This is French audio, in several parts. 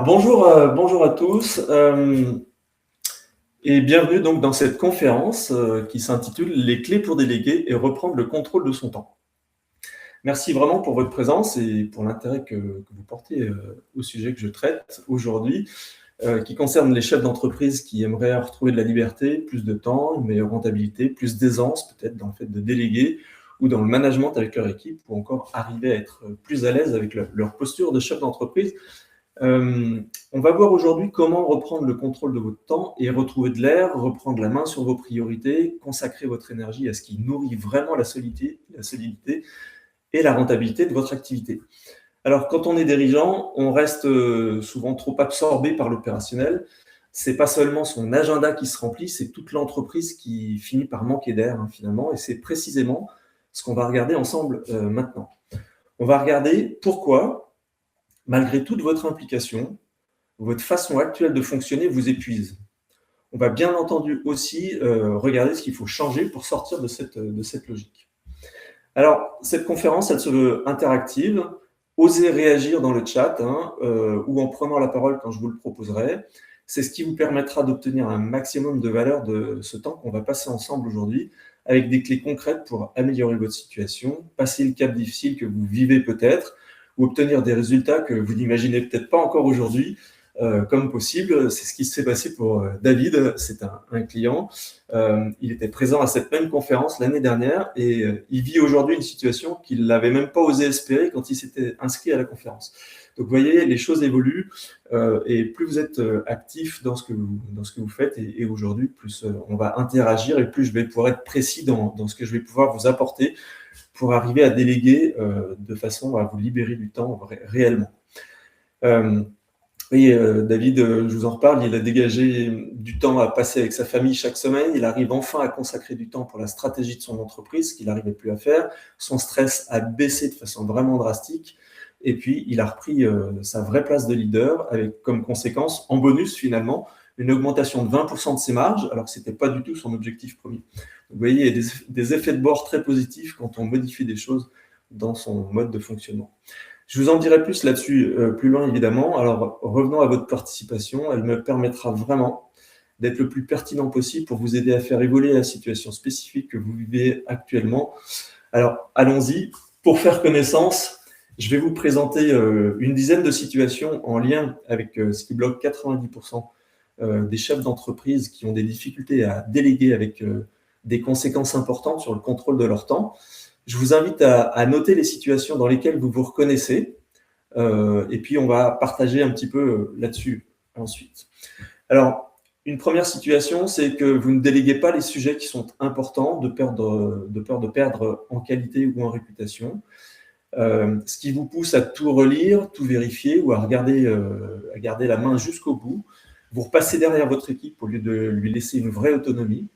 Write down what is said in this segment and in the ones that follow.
Bonjour à tous et bienvenue donc dans cette conférence qui s'intitule Les clés pour déléguer et reprendre le contrôle de son temps. Merci vraiment pour votre présence et pour l'intérêt que vous portez au sujet que je traite aujourd'hui, qui concerne les chefs d'entreprise qui aimeraient retrouver de la liberté, plus de temps, une meilleure rentabilité, plus d'aisance peut-être dans le fait de déléguer ou dans le management avec leur équipe, ou encore arriver à être plus à l'aise avec leur posture de chef d'entreprise. On va voir aujourd'hui comment reprendre le contrôle de votre temps et retrouver de l'air, reprendre la main sur vos priorités, consacrer votre énergie à ce qui nourrit vraiment la solidité et la rentabilité de votre activité. Alors, quand on est dirigeant, on reste souvent trop absorbé par l'opérationnel. C'est pas seulement son agenda qui se remplit, c'est toute l'entreprise qui finit par manquer d'air, finalement, et c'est précisément ce qu'on va regarder ensemble maintenant. On va regarder pourquoi, malgré toute votre implication, votre façon actuelle de fonctionner vous épuise. On va bien entendu aussi regarder ce qu'il faut changer pour sortir de cette logique. Alors, cette conférence, elle se veut interactive. Osez réagir dans le chat ou en prenant la parole quand je vous le proposerai. C'est ce qui vous permettra d'obtenir un maximum de valeur de ce temps qu'on va passer ensemble aujourd'hui, avec des clés concrètes pour améliorer votre situation, passer le cap difficile que vous vivez peut-être, ou obtenir des résultats que vous n'imaginez peut-être pas encore aujourd'hui, comme possible. C'est ce qui s'est passé pour David, c'est un client. Il était présent à cette même conférence l'année dernière et il vit aujourd'hui une situation qu'il n'avait même pas osé espérer quand il s'était inscrit à la conférence. Donc vous voyez, les choses évoluent et plus vous êtes actif dans ce que vous faites et aujourd'hui, plus on va interagir et plus je vais pouvoir être précis dans ce que je vais pouvoir vous apporter pour arriver à déléguer de façon à vous libérer du temps réellement. Oui, David, je vous en reparle, il a dégagé du temps à passer avec sa famille chaque semaine. Il arrive enfin à consacrer du temps pour la stratégie de son entreprise, ce qu'il n'arrivait plus à faire. Son stress a baissé de façon vraiment drastique. Et puis, il a repris sa vraie place de leader avec comme conséquence, en bonus finalement, une augmentation de 20% de ses marges, alors que ce n'était pas du tout son objectif premier. Donc, vous voyez, il y a des effets de bord très positifs quand on modifie des choses dans son mode de fonctionnement. Je vous en dirai plus là-dessus plus loin, évidemment. Alors, revenons à votre participation. Elle me permettra vraiment d'être le plus pertinent possible pour vous aider à faire évoluer la situation spécifique que vous vivez actuellement. Alors, allons-y. Pour faire connaissance, je vais vous présenter une dizaine de situations en lien avec ce qui bloque 90% des chefs d'entreprise qui ont des difficultés à déléguer avec des conséquences importantes sur le contrôle de leur temps. Je vous invite à noter les situations dans lesquelles vous vous reconnaissez et puis on va partager un petit peu là-dessus ensuite. Alors, une première situation, c'est que vous ne déléguez pas les sujets qui sont importants de peur de perdre en qualité ou en réputation. Ce qui vous pousse à tout relire, tout vérifier ou à garder la main jusqu'au bout. Vous repassez derrière votre équipe au lieu de lui laisser une vraie autonomie.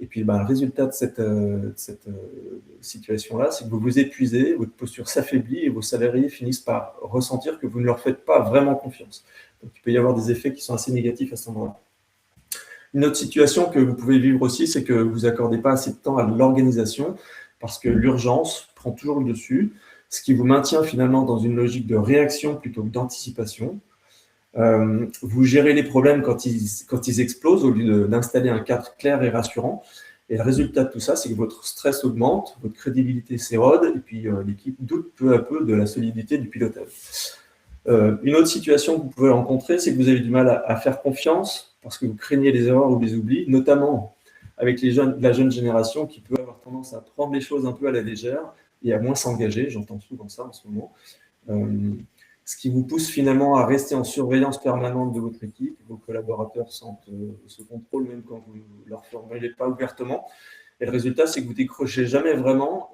Et puis, le résultat de cette situation-là, c'est que vous vous épuisez, votre posture s'affaiblit et vos salariés finissent par ressentir que vous ne leur faites pas vraiment confiance. Donc, il peut y avoir des effets qui sont assez négatifs à ce moment-là. Une autre situation que vous pouvez vivre aussi, c'est que vous n'accordez pas assez de temps à l'organisation parce que l'urgence prend toujours le dessus, ce qui vous maintient finalement dans une logique de réaction plutôt que d'anticipation. Vous gérez les problèmes quand ils explosent au lieu d'installer un cadre clair et rassurant. Et le résultat de tout ça, c'est que votre stress augmente, votre crédibilité s'érode, et puis l'équipe doute peu à peu de la solidité du pilotage. Une autre situation que vous pouvez rencontrer, c'est que vous avez du mal à faire confiance parce que vous craignez les erreurs ou les oublis, notamment avec la jeune génération qui peut avoir tendance à prendre les choses un peu à la légère et à moins s'engager. J'entends souvent ça en ce moment. Ce qui vous pousse finalement à rester en surveillance permanente de votre équipe. Vos collaborateurs sentent ce contrôle même quand vous ne leur formulez pas ouvertement. Et le résultat, c'est que vous décrochez jamais vraiment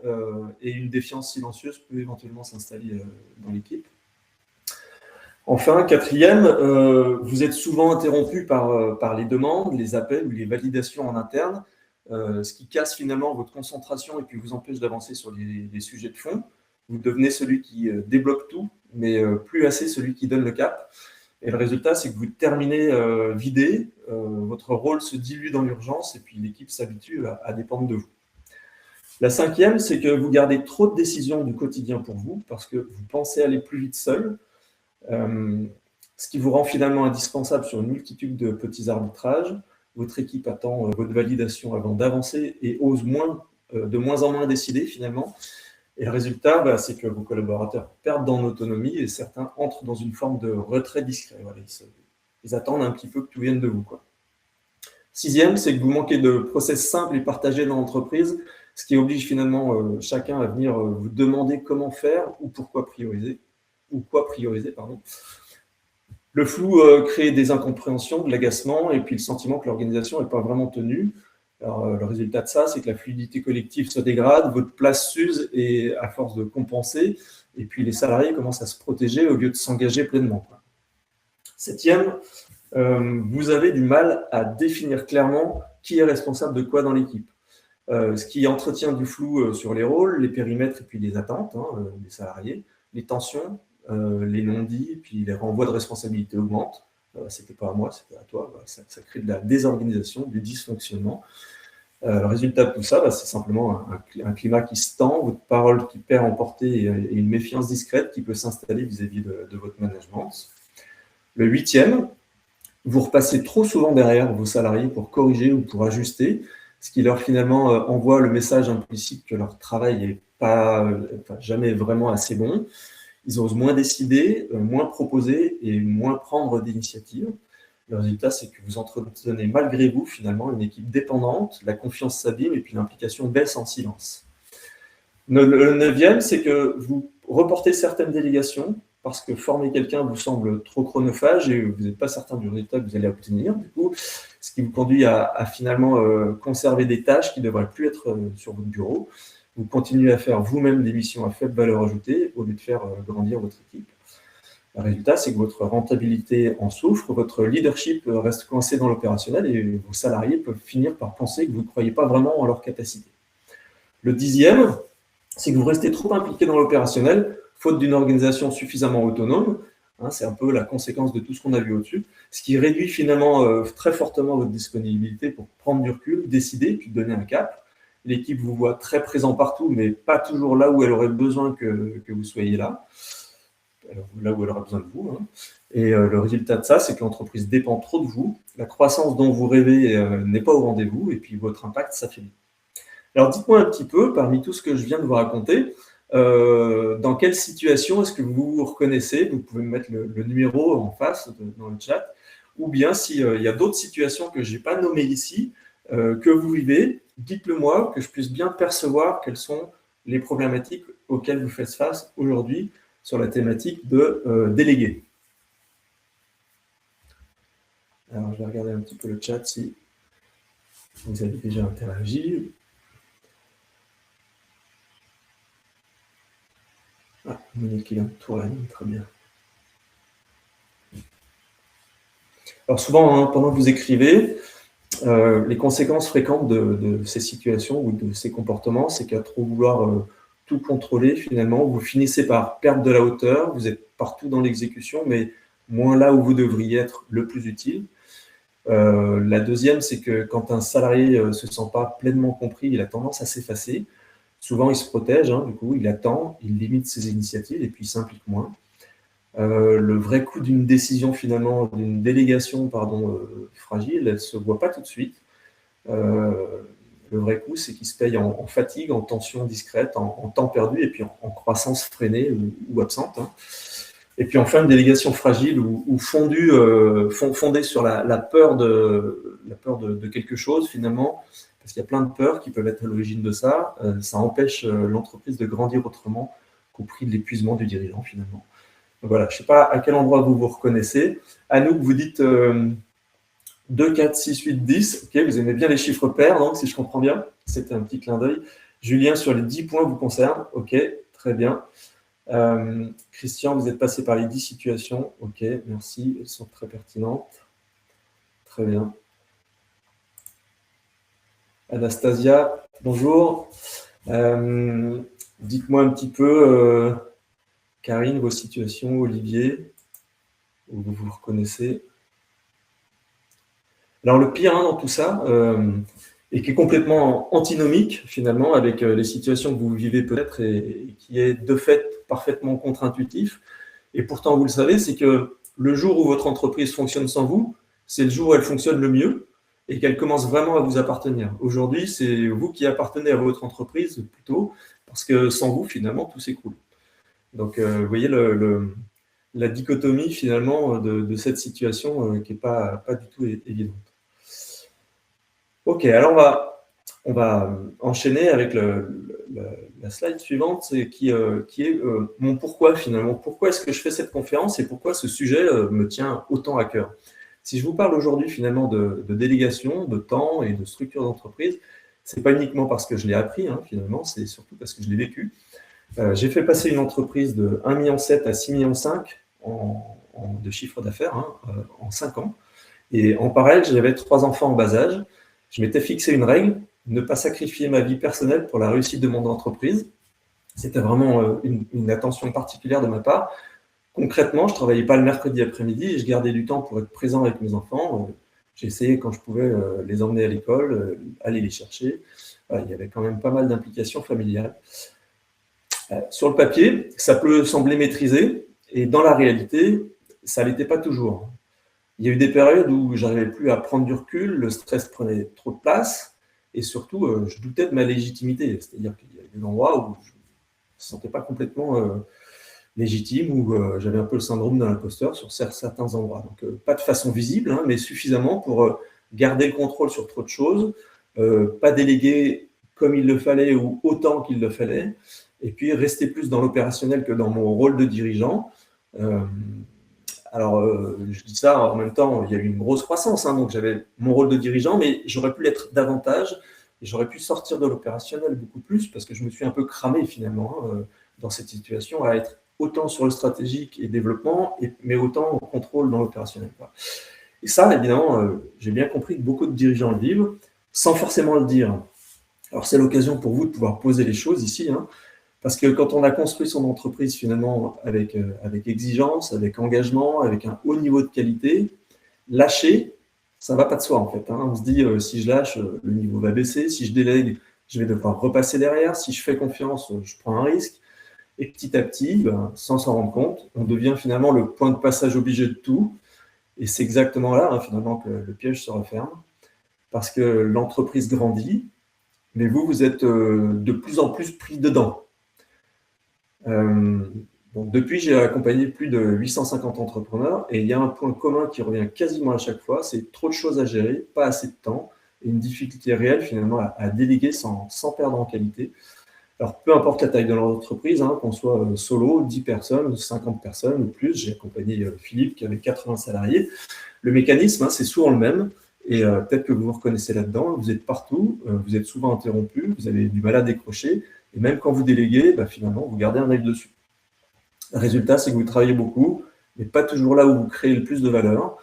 et une défiance silencieuse peut éventuellement s'installer dans l'équipe. Enfin, quatrième, vous êtes souvent interrompu par les demandes, les appels ou les validations en interne, ce qui casse finalement votre concentration et puis vous empêche d'avancer sur les sujets de fond. Vous devenez celui qui débloque tout, mais plus assez celui qui donne le cap. Et le résultat, c'est que vous terminez vidé, votre rôle se dilue dans l'urgence et puis l'équipe s'habitue à dépendre de vous. La cinquième, c'est que vous gardez trop de décisions du quotidien pour vous parce que vous pensez aller plus vite seul. ce qui vous rend finalement indispensable sur une multitude de petits arbitrages. Votre équipe attend votre validation avant d'avancer et ose de moins en moins décider finalement. Et le résultat, c'est que vos collaborateurs perdent en autonomie et certains entrent dans une forme de retrait discret. Voilà, ils attendent un petit peu que tout vienne de vous, quoi. 6e, c'est que vous manquez de process simples et partagés dans l'entreprise, ce qui oblige finalement chacun à venir vous demander comment faire ou pourquoi prioriser, ou quoi prioriser, pardon. Le flou crée des incompréhensions, de l'agacement et puis le sentiment que l'organisation n'est pas vraiment tenue. Alors, le résultat de ça, c'est que la fluidité collective se dégrade, votre place s'use et à force de compenser, et puis les salariés commencent à se protéger au lieu de s'engager pleinement. 7e, vous avez du mal à définir clairement qui est responsable de quoi dans l'équipe. Ce qui entretient du flou sur les rôles, les périmètres et puis les attentes des salariés, les tensions, les non-dits, puis les renvois de responsabilité augmentent. C'était pas à moi, c'était à toi. Ça crée de la désorganisation, du dysfonctionnement. Le résultat de tout ça, c'est simplement un climat qui se tend, votre parole qui perd en portée et une méfiance discrète qui peut s'installer vis-à-vis de votre management. Le 8e, vous repassez trop souvent derrière vos salariés pour corriger ou pour ajuster, ce qui leur finalement envoie le message implicite que leur travail n'est jamais vraiment assez bon. Ils osent moins décider, moins proposer et moins prendre d'initiative. Le résultat, c'est que vous entretenez malgré vous finalement une équipe dépendante, la confiance s'abîme et puis l'implication baisse en silence. Le 9e, c'est que vous reportez certaines délégations parce que former quelqu'un vous semble trop chronophage et vous n'êtes pas certain du résultat que vous allez obtenir. Du coup, ce qui vous conduit à finalement conserver des tâches qui ne devraient plus être sur votre bureau. Vous continuez à faire vous-même des missions à faible valeur ajoutée au lieu de faire grandir votre équipe. Le résultat, c'est que votre rentabilité en souffre, votre leadership reste coincé dans l'opérationnel et vos salariés peuvent finir par penser que vous ne croyez pas vraiment en leur capacité. Le 10e, c'est que vous restez trop impliqué dans l'opérationnel, faute d'une organisation suffisamment autonome. C'est un peu la conséquence de tout ce qu'on a vu au-dessus, ce qui réduit finalement très fortement votre disponibilité pour prendre du recul, décider, puis donner un cap. L'équipe vous voit très présent partout, mais pas toujours là où elle aurait besoin que vous soyez là. Là où elle aura besoin de vous. Et le résultat de ça, c'est que l'entreprise dépend trop de vous, la croissance dont vous rêvez n'est pas au rendez-vous, et puis votre impact s'affaiblit. Alors dites-moi un petit peu, parmi tout ce que je viens de vous raconter, dans quelle situation est-ce que vous vous reconnaissez? Vous pouvez me mettre le numéro en face dans le chat, ou bien s'il y a d'autres situations que je n'ai pas nommées ici, que vous vivez, dites-le moi, que je puisse bien percevoir quelles sont les problématiques auxquelles vous faites face aujourd'hui sur la thématique de déléguer. Alors, je vais regarder un petit peu le chat si vous avez déjà interagi. Ah, Monique Guillaume Touraine, très bien. Alors souvent, pendant que vous écrivez, les conséquences fréquentes de ces situations ou de ces comportements, c'est qu'à trop vouloir tout contrôler, finalement, vous finissez par perdre de la hauteur, vous êtes partout dans l'exécution, mais moins là où vous devriez être le plus utile. La deuxième, c'est que quand un salarié ne se sent pas pleinement compris, il a tendance à s'effacer. Souvent, il se protège, du coup, il attend, il limite ses initiatives et puis il s'implique moins. Le vrai coût d'une décision, finalement, d'une délégation, fragile, elle ne se voit pas tout de suite. Le vrai coût, c'est qu'il se paye en fatigue, en tension discrète, en temps perdu et puis en croissance freinée ou absente. Et puis enfin, une délégation fragile ou fondée sur la peur de quelque chose, finalement, parce qu'il y a plein de peurs qui peuvent être à l'origine de ça, ça empêche l'entreprise de grandir autrement qu'au prix de l'épuisement du dirigeant, finalement. Donc voilà, je ne sais pas à quel endroit vous vous reconnaissez. Anouk, vous dites 2, 4, 6, 8, 10. Ok, vous aimez bien les chiffres pairs, donc si je comprends bien, c'était un petit clin d'œil. Julien, sur les 10 points vous concerne. Ok, très bien. Christian, vous êtes passé par les 10 situations. Ok, merci, elles sont très pertinentes. Très bien. Anastasia, bonjour. Dites-moi un petit peu, Karine, vos situations, Olivier, où vous vous reconnaissez. Alors le pire dans tout ça, et qui est complètement antinomique finalement avec les situations que vous vivez peut-être et qui est de fait parfaitement contre-intuitif, et pourtant vous le savez, c'est que le jour où votre entreprise fonctionne sans vous, c'est le jour où elle fonctionne le mieux et qu'elle commence vraiment à vous appartenir. Aujourd'hui, c'est vous qui appartenez à votre entreprise plutôt, parce que sans vous, finalement, tout s'écroule. Donc, vous voyez la dichotomie finalement de cette situation qui n'est pas du tout évidente. Ok, alors on va enchaîner avec la slide suivante qui est mon pourquoi finalement. Pourquoi est-ce que je fais cette conférence et pourquoi ce sujet me tient autant à cœur? Si je vous parle aujourd'hui finalement de délégation, de temps et de structure d'entreprise, c'est pas uniquement parce que je l'ai appris, hein, finalement, c'est surtout parce que je l'ai vécu. J'ai fait passer une entreprise de 1,7 million à 6,5 millions de chiffre d'affaires en 5 ans. Et en parallèle, j'avais 3 enfants en bas âge. Je m'étais fixé une règle, ne pas sacrifier ma vie personnelle pour la réussite de mon entreprise. C'était vraiment une attention particulière de ma part. Concrètement, je ne travaillais pas le mercredi après-midi et je gardais du temps pour être présent avec mes enfants. J'ai essayé quand je pouvais les emmener à l'école, aller les chercher. Il y avait quand même pas mal d'implications familiales. Sur le papier, ça peut sembler maîtrisé et dans la réalité, ça ne l'était pas toujours. Il y a eu des périodes où j'arrivais plus à prendre du recul, le stress prenait trop de place et surtout, je doutais de ma légitimité. C'est-à-dire qu'il y a des endroits où je ne me sentais pas complètement légitime, où j'avais un peu le syndrome de l'imposteur sur certains endroits. Donc, pas de façon visible, hein, mais suffisamment pour garder le contrôle sur trop de choses, pas déléguer comme il le fallait ou autant qu'il le fallait, et puis rester plus dans l'opérationnel que dans mon rôle de dirigeant. Alors, je dis ça, en même temps, il y a eu une grosse croissance, hein, donc j'avais mon rôle de dirigeant, mais j'aurais pu l'être davantage, et j'aurais pu sortir de l'opérationnel beaucoup plus, parce que je me suis un peu cramé finalement dans cette situation, à être autant sur le stratégique et développement, mais autant au contrôle dans l'opérationnel. Et ça, évidemment, j'ai bien compris que beaucoup de dirigeants le vivent, sans forcément le dire. Alors, c'est l'occasion pour vous de pouvoir poser les choses ici, hein, parce que quand on a construit son entreprise finalement avec exigence, avec engagement, avec un haut niveau de qualité, lâcher, ça ne va pas de soi en fait. Hein. On se dit, si je lâche, le niveau va baisser. Si je délègue, je vais devoir repasser derrière. Si je fais confiance, je prends un risque. Et petit à petit, sans s'en rendre compte, on devient finalement le point de passage obligé de tout. Et c'est exactement là, hein, finalement, que le piège se referme. Parce que l'entreprise grandit, mais vous êtes de plus en plus pris dedans. Donc depuis, j'ai accompagné plus de 850 entrepreneurs et il y a un point commun qui revient quasiment à chaque fois, c'est trop de choses à gérer, pas assez de temps et une difficulté réelle finalement à déléguer sans perdre en qualité. Alors peu importe la taille de l'entreprise, hein, qu'on soit solo, 10 personnes, 50 personnes ou plus, j'ai accompagné Philippe qui avait 80 salariés. Le mécanisme, hein, c'est souvent le même et peut-être que vous vous reconnaissez là-dedans, vous êtes partout, vous êtes souvent interrompu, vous avez du mal à décrocher. Et même quand vous déléguez, finalement, vous gardez un œil dessus. Le résultat, c'est que vous travaillez beaucoup, mais pas toujours là où vous créez le plus de valeur.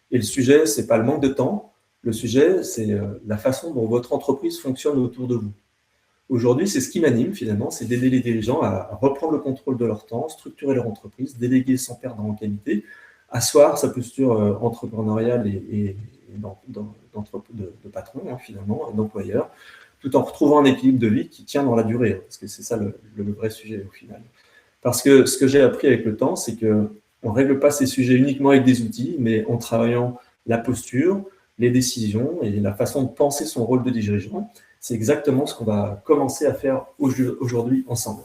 Et le sujet, ce n'est pas le manque de temps. Le sujet, c'est la façon dont votre entreprise fonctionne autour de vous. Aujourd'hui, c'est ce qui m'anime finalement, c'est d'aider les dirigeants à reprendre le contrôle de leur temps, structurer leur entreprise, déléguer sans perdre en qualité, asseoir sa posture entrepreneuriale et de patron, hein, finalement, d'employeur, tout en retrouvant un équilibre de vie qui tient dans la durée, parce que c'est ça le vrai sujet au final. Parce que ce que j'ai appris avec le temps, c'est qu'on ne règle pas ces sujets uniquement avec des outils, mais en travaillant la posture, les décisions et la façon de penser son rôle de dirigeant. C'est exactement ce qu'on va commencer à faire aujourd'hui ensemble.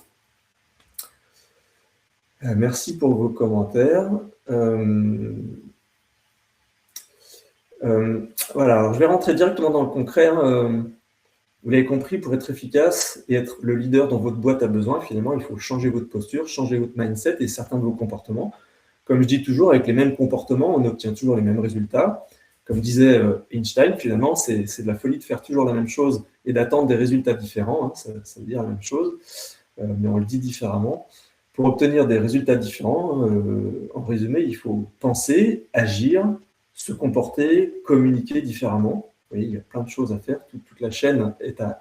Merci pour vos commentaires. Voilà, alors je vais rentrer directement dans le concret. Vous l'avez compris, pour être efficace et être le leader dont votre boîte a besoin, finalement, il faut changer votre posture, changer votre mindset et certains de vos comportements. Comme je dis toujours, avec les mêmes comportements, on obtient toujours les mêmes résultats. Comme disait Einstein, finalement, c'est de la folie de faire toujours la même chose et d'attendre des résultats différents. Hein, ça veut dire la même chose, mais on le dit différemment. Pour obtenir des résultats différents, en résumé, il faut penser, agir, se comporter, communiquer différemment. Vous voyez, il y a plein de choses à faire. Toute la chaîne est à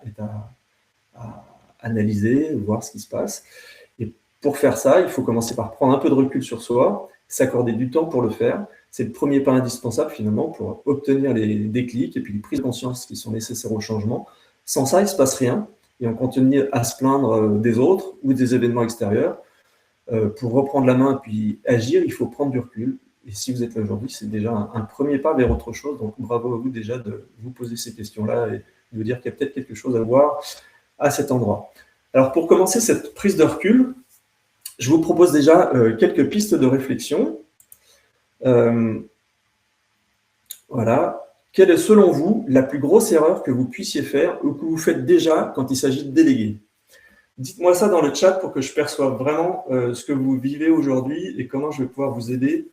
analyser, voir ce qui se passe. Et pour faire ça, il faut commencer par prendre un peu de recul sur soi, s'accorder du temps pour le faire. C'est le premier pas indispensable finalement pour obtenir les déclics et puis les prises de conscience qui sont nécessaires au changement. Sans ça, il ne se passe rien et on continue à se plaindre des autres ou des événements extérieurs. Pour reprendre la main puis agir, il faut prendre du recul Et si vous êtes là aujourd'hui, c'est déjà un premier pas vers autre chose. Donc, bravo à vous déjà de vous poser ces questions-là et de vous dire qu'il y a peut-être quelque chose à voir à cet endroit. Alors, pour commencer cette prise de recul, je vous propose déjà quelques pistes de réflexion. Voilà. Quelle est, selon vous, la plus grosse erreur que vous puissiez faire ou que vous faites déjà quand il s'agit de déléguer? Dites-moi ça dans le chat pour que je perçoive vraiment ce que vous vivez aujourd'hui et comment je vais pouvoir vous aider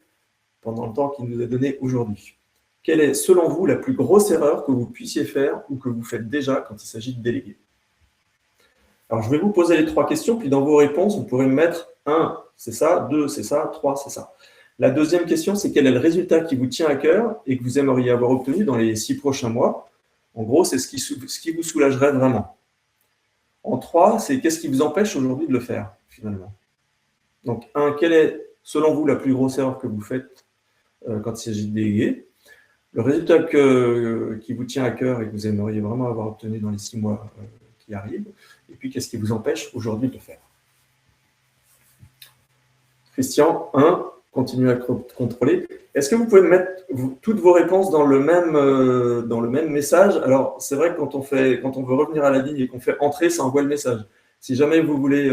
pendant le temps qu'il nous est donné aujourd'hui. Quelle est, selon vous, la plus grosse erreur que vous puissiez faire ou que vous faites déjà quand il s'agit de déléguer? Alors, je vais vous poser les 3 questions, puis dans vos réponses, vous pourrez me mettre 1, c'est ça, 2, c'est ça, 3, c'est ça. La deuxième question, c'est quel est le résultat qui vous tient à cœur et que vous aimeriez avoir obtenu dans les 6 prochains mois? En gros, c'est ce qui vous soulagerait vraiment. En 3, c'est qu'est-ce qui vous empêche aujourd'hui de le faire, finalement? Donc, 1, quelle est, selon vous, la plus grosse erreur que vous faites quand il s'agit de déléguer? Le résultat qui vous tient à cœur et que vous aimeriez vraiment avoir obtenu dans les 6 mois qui arrivent? Et puis, qu'est-ce qui vous empêche aujourd'hui de le faire? Christian, 1, continuez à contrôler. Est-ce que vous pouvez mettre toutes vos réponses dans le même message? Alors, c'est vrai que quand on veut revenir à la ligne et qu'on fait entrer, ça envoie le message. Si jamais vous voulez,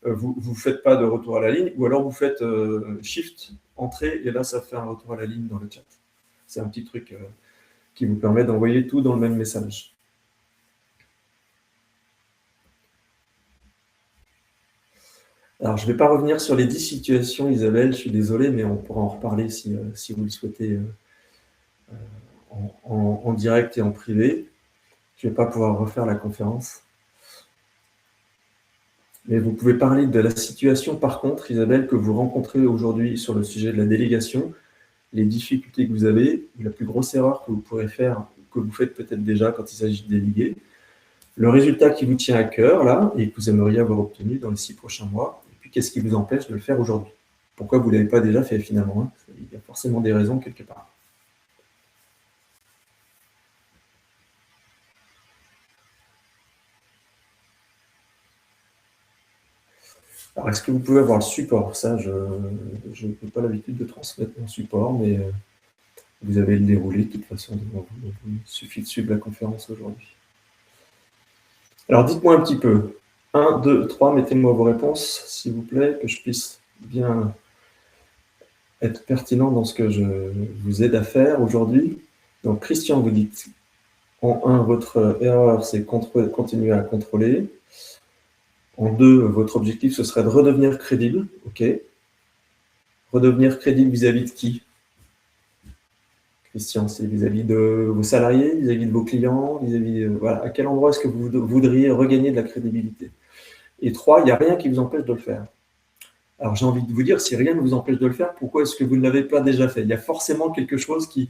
vous ne faites pas de retour à la ligne, ou alors vous faites Shift, entrée, et là, ça fait un retour à la ligne dans le chat. C'est un petit truc qui vous permet d'envoyer tout dans le même message. Alors, je ne vais pas revenir sur les 10 situations, Isabelle, je suis désolé, mais on pourra en reparler si vous le souhaitez en direct et en privé. Je ne vais pas pouvoir refaire la conférence. Mais vous pouvez parler de la situation, par contre, Isabelle, que vous rencontrez aujourd'hui sur le sujet de la délégation, les difficultés que vous avez, la plus grosse erreur que vous pourrez faire, que vous faites peut-être déjà quand il s'agit de déléguer, le résultat qui vous tient à cœur, là, et que vous aimeriez avoir obtenu dans les 6 prochains mois, et puis qu'est-ce qui vous empêche de le faire aujourd'hui? Pourquoi vous ne l'avez pas déjà fait finalement, hein? Il y a forcément des raisons quelque part. Alors, est-ce que vous pouvez avoir le support? Ça, je n'ai pas l'habitude de transmettre mon support, mais vous avez le déroulé de toute façon devant vous. Donc, il suffit de suivre la conférence aujourd'hui. Alors, dites-moi un petit peu. 1, 2, 3, mettez-moi vos réponses, s'il vous plaît, que je puisse bien être pertinent dans ce que je vous aide à faire aujourd'hui. Donc, Christian, vous dites, en 1, votre erreur, c'est continuer à contrôler. En 2, votre objectif, ce serait de redevenir crédible. OK. Redevenir crédible vis-à-vis de qui? Christian, c'est vis-à-vis de vos salariés, vis-à-vis de vos clients, vis-à-vis voilà, à quel endroit est-ce que vous voudriez regagner de la crédibilité? Et 3, il n'y a rien qui vous empêche de le faire. Alors, j'ai envie de vous dire, si rien ne vous empêche de le faire, pourquoi est-ce que vous ne l'avez pas déjà fait? Il y a forcément quelque chose qui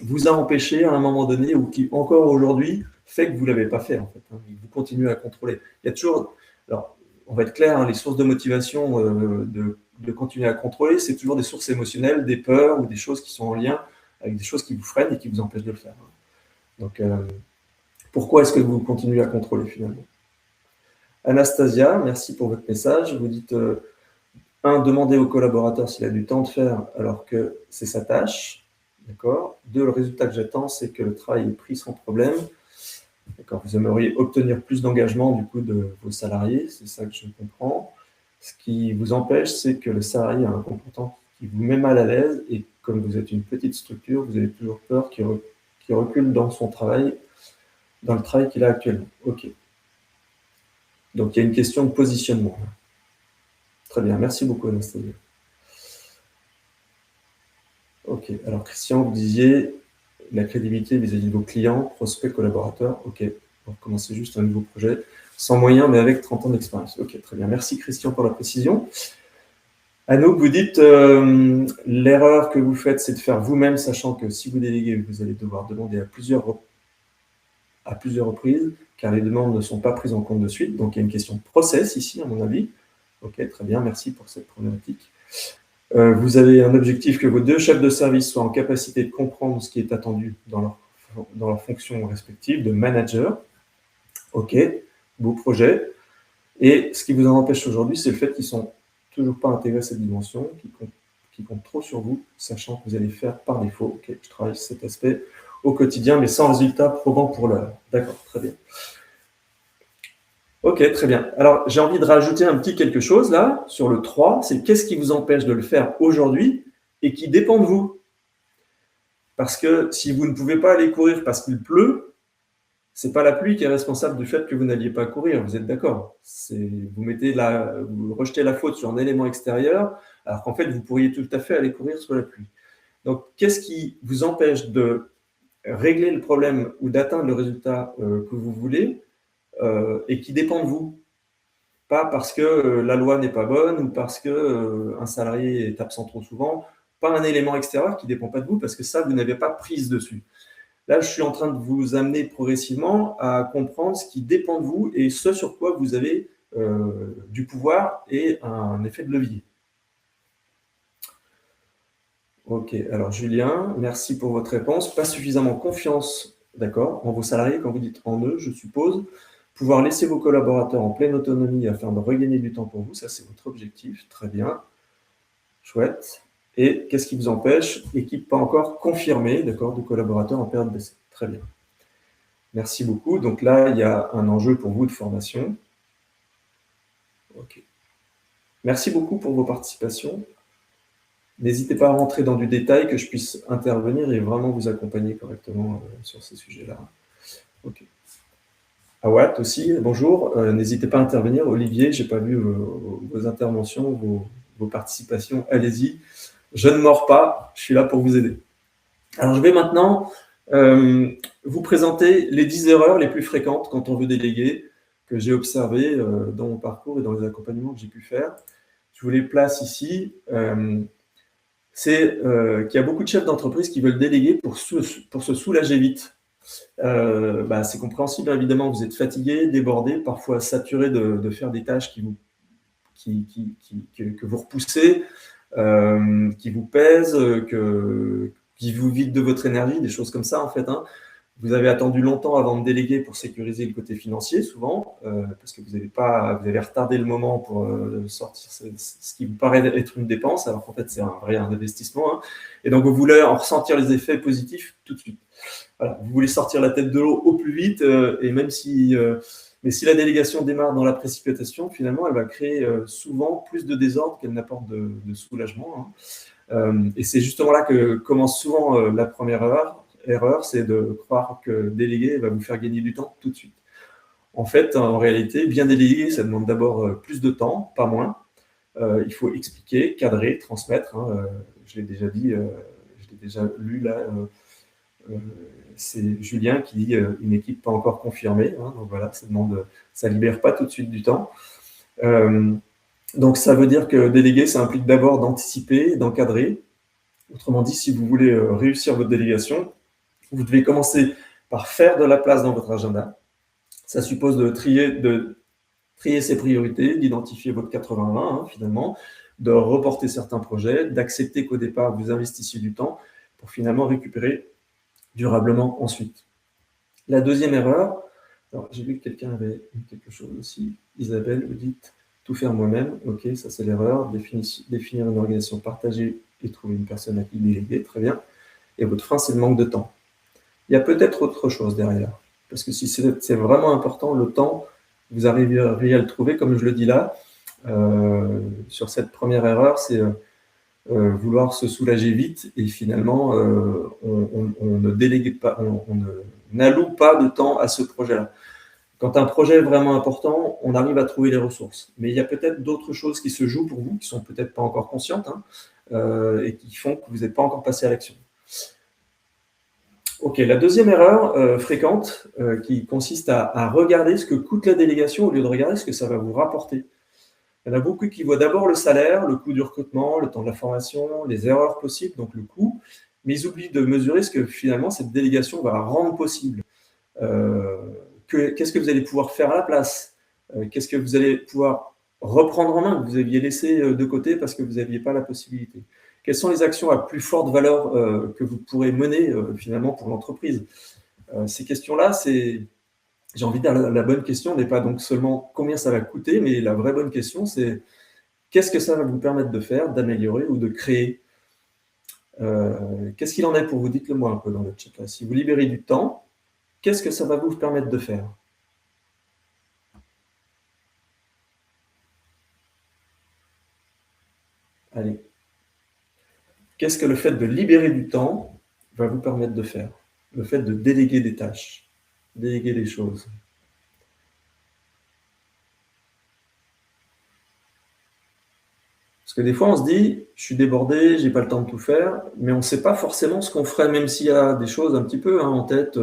vous a empêché à un moment donné ou qui, encore aujourd'hui, fait que vous ne l'avez pas fait, en fait. Hein. Vous continuez à contrôler. Il y a toujours... Alors, on va être clair, hein, les sources de motivation de continuer à contrôler, c'est toujours des sources émotionnelles, des peurs ou des choses qui sont en lien avec des choses qui vous freinent et qui vous empêchent de le faire. Donc, pourquoi est-ce que vous continuez à contrôler finalement? Anastasia, merci pour votre message. Vous dites 1, demandez au collaborateur s'il a du temps de faire alors que c'est sa tâche. D'accord. 2, le résultat que j'attends, c'est que le travail est pris sans problème. D'accord. Vous aimeriez obtenir plus d'engagement du coup de vos salariés, c'est ça que je comprends. Ce qui vous empêche, c'est que le salarié a un comportement qui vous met mal à l'aise et comme vous êtes une petite structure, vous avez toujours peur qu'il recule dans son travail, dans le travail qu'il a actuellement. OK. Donc, il y a une question de positionnement. Très bien, merci beaucoup Anastasia. OK, alors Christian, vous disiez la crédibilité vis-à-vis de vos clients, prospects, collaborateurs. OK, on va commencer juste un nouveau projet, sans moyens, mais avec 30 ans d'expérience. OK, très bien. Merci Christian pour la précision. Anouk, vous dites l'erreur que vous faites, c'est de faire vous-même, sachant que si vous déléguez, vous allez devoir demander à plusieurs reprises, car les demandes ne sont pas prises en compte de suite. Donc, il y a une question de process ici, à mon avis. OK, très bien, merci pour cette problématique. Vous avez un objectif que vos 2 chefs de service soient en capacité de comprendre ce qui est attendu dans leur fonction respective de manager. OK, beau projet. Et ce qui vous en empêche aujourd'hui, c'est le fait qu'ils ne sont toujours pas intégrés à cette dimension, qu'ils qui comptent trop sur vous, sachant que vous allez faire par défaut. Ok, je travaille cet aspect au quotidien, mais sans résultat probant pour l'heure. D'accord, très bien. Ok, très bien. Alors, j'ai envie de rajouter un petit quelque chose là, sur le 3, c'est qu'est-ce qui vous empêche de le faire aujourd'hui et qui dépend de vous. Parce que si vous ne pouvez pas aller courir parce qu'il pleut, c'est pas la pluie qui est responsable du fait que vous n'alliez pas courir, vous êtes d'accord? Vous rejetez la faute sur un élément extérieur, alors qu'en fait, vous pourriez tout à fait aller courir sous la pluie. Donc, qu'est-ce qui vous empêche de régler le problème ou d'atteindre le résultat que vous voulez et qui dépend de vous? Pas parce que la loi n'est pas bonne ou parce que un salarié est absent trop souvent, pas un élément extérieur qui ne dépend pas de vous parce que ça, vous n'avez pas prise dessus. Là, je suis en train de vous amener progressivement à comprendre ce qui dépend de vous et ce sur quoi vous avez du pouvoir et un effet de levier. Ok, alors Julien, merci pour votre réponse. Pas suffisamment confiance, d'accord, en vos salariés, quand vous dites en eux, je suppose. Pouvoir laisser vos collaborateurs en pleine autonomie afin de regagner du temps pour vous, ça c'est votre objectif, très bien, chouette. Et qu'est-ce qui vous empêche? Équipe pas encore confirmée, d'accord, de collaborateurs en période d'essai, très bien. Merci beaucoup. Donc là, il y a un enjeu pour vous de formation. Ok. Merci beaucoup pour vos participations. N'hésitez pas à rentrer dans du détail, que je puisse intervenir et vraiment vous accompagner correctement sur ces sujets-là. Ok. Awad aussi, bonjour. N'hésitez pas à intervenir. Olivier, je n'ai pas vu vos interventions, vos participations. Allez-y. Je ne mords pas, je suis là pour vous aider. Alors, je vais maintenant vous présenter les 10 erreurs les plus fréquentes quand on veut déléguer, que j'ai observées dans mon parcours et dans les accompagnements que j'ai pu faire. Je vous les place ici. C'est qu'il y a beaucoup de chefs d'entreprise qui veulent déléguer pour se soulager vite. C'est compréhensible, évidemment, vous êtes fatigué, débordé, parfois saturé de faire des tâches que vous repoussez, qui vous pèsent, qui vous vident de votre énergie, des choses comme ça en fait. Hein. Vous avez attendu longtemps avant de déléguer pour sécuriser le côté financier, souvent, parce que vous avez retardé le moment pour sortir ce qui vous paraît être une dépense, alors qu'en fait c'est un vrai investissement. Hein. Et donc vous voulez en ressentir les effets positifs tout de suite. Voilà, vous voulez sortir la tête de l'eau au plus vite, et même si, mais si la délégation démarre dans la précipitation, finalement, elle va créer souvent plus de désordre qu'elle n'apporte de soulagement. Hein. Et c'est justement là que commence souvent la première erreur, c'est de croire que déléguer va vous faire gagner du temps tout de suite. En fait, en réalité, bien déléguer, ça demande d'abord plus de temps, pas moins. Il faut expliquer, cadrer, transmettre. Hein. Je l'ai déjà dit, je l'ai déjà lu là. C'est Julien qui dit une équipe pas encore confirmée. Hein, donc voilà, ça libère pas tout de suite du temps. Donc ça veut dire que déléguer, ça implique d'abord d'anticiper, d'encadrer. Autrement dit, si vous voulez réussir votre délégation, vous devez commencer par faire de la place dans votre agenda. Ça suppose de trier ses priorités, d'identifier votre 80-20 hein, finalement, de reporter certains projets, d'accepter qu'au départ, vous investissiez du temps pour finalement récupérer durablement ensuite. La deuxième erreur, alors j'ai vu que quelqu'un avait quelque chose aussi, Isabelle, vous dites tout faire moi-même, ok, ça c'est l'erreur, définir une organisation partagée et trouver une personne à qui déléguer, très bien, et votre frein c'est le manque de temps. Il y a peut-être autre chose derrière, parce que si c'est vraiment important, le temps, vous arriveriez à le trouver, comme je le dis là, sur cette première erreur, c'est vouloir se soulager vite et finalement on ne délègue pas, on n'alloue pas de temps à ce projet-là. Quand un projet est vraiment important, on arrive à trouver les ressources. Mais il y a peut-être d'autres choses qui se jouent pour vous, qui sont peut-être pas encore conscientes hein, et qui font que vous n'êtes pas encore passé à l'action. Ok, la deuxième erreur fréquente qui consiste à regarder ce que coûte la délégation au lieu de regarder ce que ça va vous rapporter. Il y en a beaucoup qui voient d'abord le salaire, le coût du recrutement, le temps de la formation, les erreurs possibles, donc le coût, mais ils oublient de mesurer ce que finalement cette délégation va rendre possible. Qu'est-ce que vous allez pouvoir faire à la place? Qu'est-ce que vous allez pouvoir reprendre en main que vous aviez laissé de côté parce que vous n'aviez pas la possibilité? Quelles sont les actions à plus forte valeur que vous pourrez mener finalement pour l'entreprise? Ces questions-là, j'ai envie de dire, la bonne question n'est pas donc seulement combien ça va coûter, mais la vraie bonne question, c'est qu'est-ce que ça va vous permettre de faire, d'améliorer ou de créer? Qu'est-ce qu'il en est pour vous? Dites-le moi un peu dans le chat là. Si vous libérez du temps, qu'est-ce que ça va vous permettre de faire? Allez. Qu'est-ce que le fait de libérer du temps va vous permettre de faire? Le fait de déléguer des tâches, déléguer des choses. Parce que des fois, on se dit, je suis débordé, j'ai pas le temps de tout faire, mais on ne sait pas forcément ce qu'on ferait, même s'il y a des choses un petit peu en tête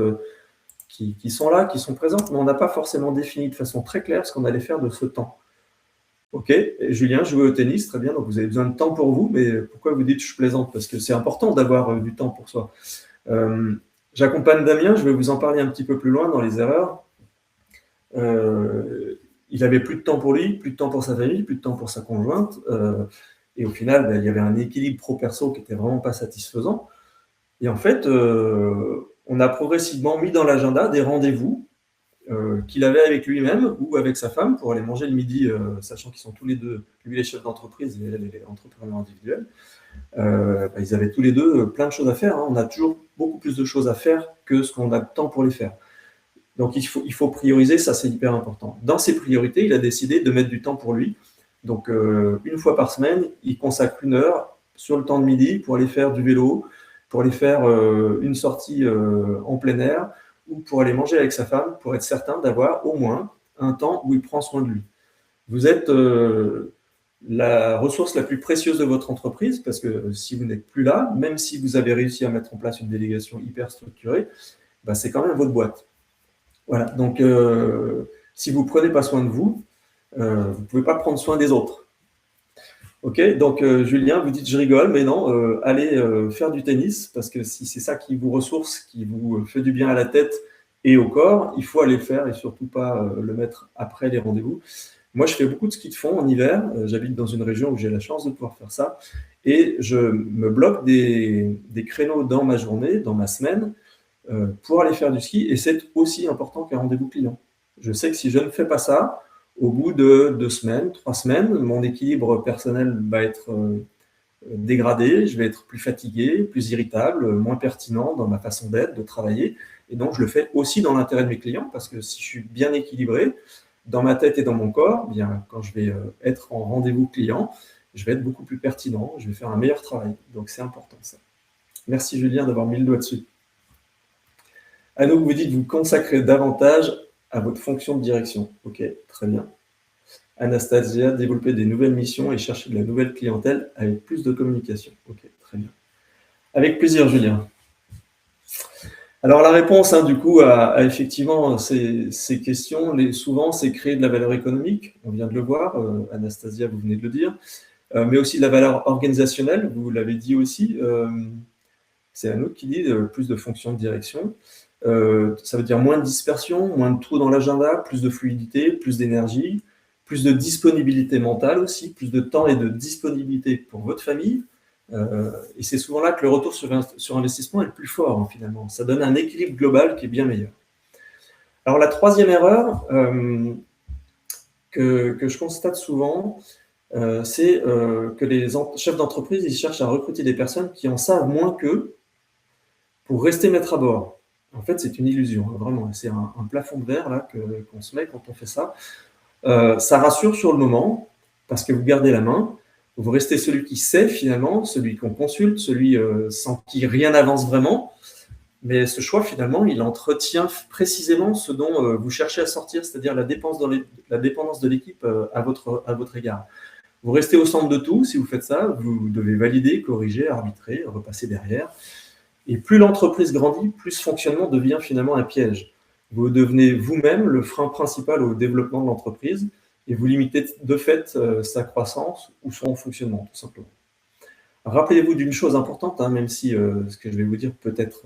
qui sont là, qui sont présentes, mais on n'a pas forcément défini de façon très claire ce qu'on allait faire de ce temps. Ok, et Julien, jouer au tennis, très bien, donc vous avez besoin de temps pour vous, mais pourquoi vous dites je plaisante? Parce que c'est important d'avoir du temps pour soi. J'accompagne Damien, je vais vous en parler un petit peu plus loin dans les erreurs. Il avait plus de temps pour lui, plus de temps pour sa famille, plus de temps pour sa conjointe. Et au final, il y avait un équilibre pro-perso qui était vraiment pas satisfaisant. Et en fait, on a progressivement mis dans l'agenda des rendez-vous qu'il avait avec lui-même ou avec sa femme pour aller manger le midi, sachant qu'ils sont tous les deux, lui les chefs d'entreprise et elle les entrepreneurs individuels. Ils avaient tous les deux plein de choses à faire. On a toujours beaucoup plus de choses à faire que ce qu'on a de temps pour les faire. Donc il faut prioriser, ça c'est hyper important. Dans ses priorités, il a décidé de mettre du temps pour lui. Donc une fois par semaine, il consacre 1 heure sur le temps de midi pour aller faire du vélo, pour aller faire une sortie en plein air ou pour aller manger avec sa femme, pour être certain d'avoir au moins un temps où il prend soin de lui. Vous êtes la ressource la plus précieuse de votre entreprise parce que si vous n'êtes plus là, même si vous avez réussi à mettre en place une délégation hyper structurée, c'est quand même votre boîte. Voilà, donc si vous ne prenez pas soin de vous, vous ne pouvez pas prendre soin des autres. Ok, donc Julien, vous dites je rigole, mais non, allez faire du tennis, parce que si c'est ça qui vous ressource, qui vous fait du bien à la tête et au corps, il faut aller le faire et surtout pas le mettre après les rendez-vous. Moi, je fais beaucoup de ski de fond en hiver, j'habite dans une région où j'ai la chance de pouvoir faire ça, et je me bloque des créneaux dans ma journée, dans ma semaine, pour aller faire du ski, et c'est aussi important qu'un rendez-vous client. Je sais que si je ne fais pas ça, au bout de 2 semaines, 3 semaines, mon équilibre personnel va être dégradé, je vais être plus fatigué, plus irritable, moins pertinent dans ma façon d'être, de travailler, et donc je le fais aussi dans l'intérêt de mes clients, parce que si je suis bien équilibré, dans ma tête et dans mon corps, bien, quand je vais être en rendez-vous client, je vais être beaucoup plus pertinent, je vais faire un meilleur travail. Donc c'est important ça. Merci Julien d'avoir mis le doigt dessus. Anouk, vous dites vous consacrez davantage à votre fonction de direction. Ok, très bien. Anastasia, développer des nouvelles missions et chercher de la nouvelle clientèle avec plus de communication. Ok, très bien. Avec plaisir, Julien. Alors la réponse, du coup, à effectivement ces questions, souvent, c'est créer de la valeur économique. On vient de le voir, Anastasia, vous venez de le dire, mais aussi de la valeur organisationnelle. Vous l'avez dit aussi. C'est Anouk qui dit plus de fonctions de direction. Ça veut dire moins de dispersion, moins de trous dans l'agenda, plus de fluidité, plus d'énergie, plus de disponibilité mentale aussi, plus de temps et de disponibilité pour votre famille. Et c'est souvent là que le retour sur investissement est le plus fort, finalement. Ça donne un équilibre global qui est bien meilleur. Alors la troisième erreur que je constate souvent, c'est que les chefs d'entreprise ils cherchent à recruter des personnes qui en savent moins qu'eux pour rester maître à bord. En fait, c'est une illusion, vraiment. C'est un plafond de verre là qu'on se met quand on fait ça. Ça rassure sur le moment, parce que vous gardez la main. Vous restez celui qui sait finalement, celui qu'on consulte, celui sans qui rien n'avance vraiment. Mais ce choix, finalement, il entretient précisément ce dont vous cherchez à sortir, c'est-à-dire la dépendance de l'équipe à votre égard. Vous restez au centre de tout. Si vous faites ça, vous devez valider, corriger, arbitrer, repasser derrière. Et plus l'entreprise grandit, plus ce fonctionnement devient finalement un piège. Vous devenez vous-même le frein principal au développement de l'entreprise et vous limitez de fait sa croissance ou son fonctionnement, tout simplement. Rappelez-vous d'une chose importante, même si ce que je vais vous dire peut être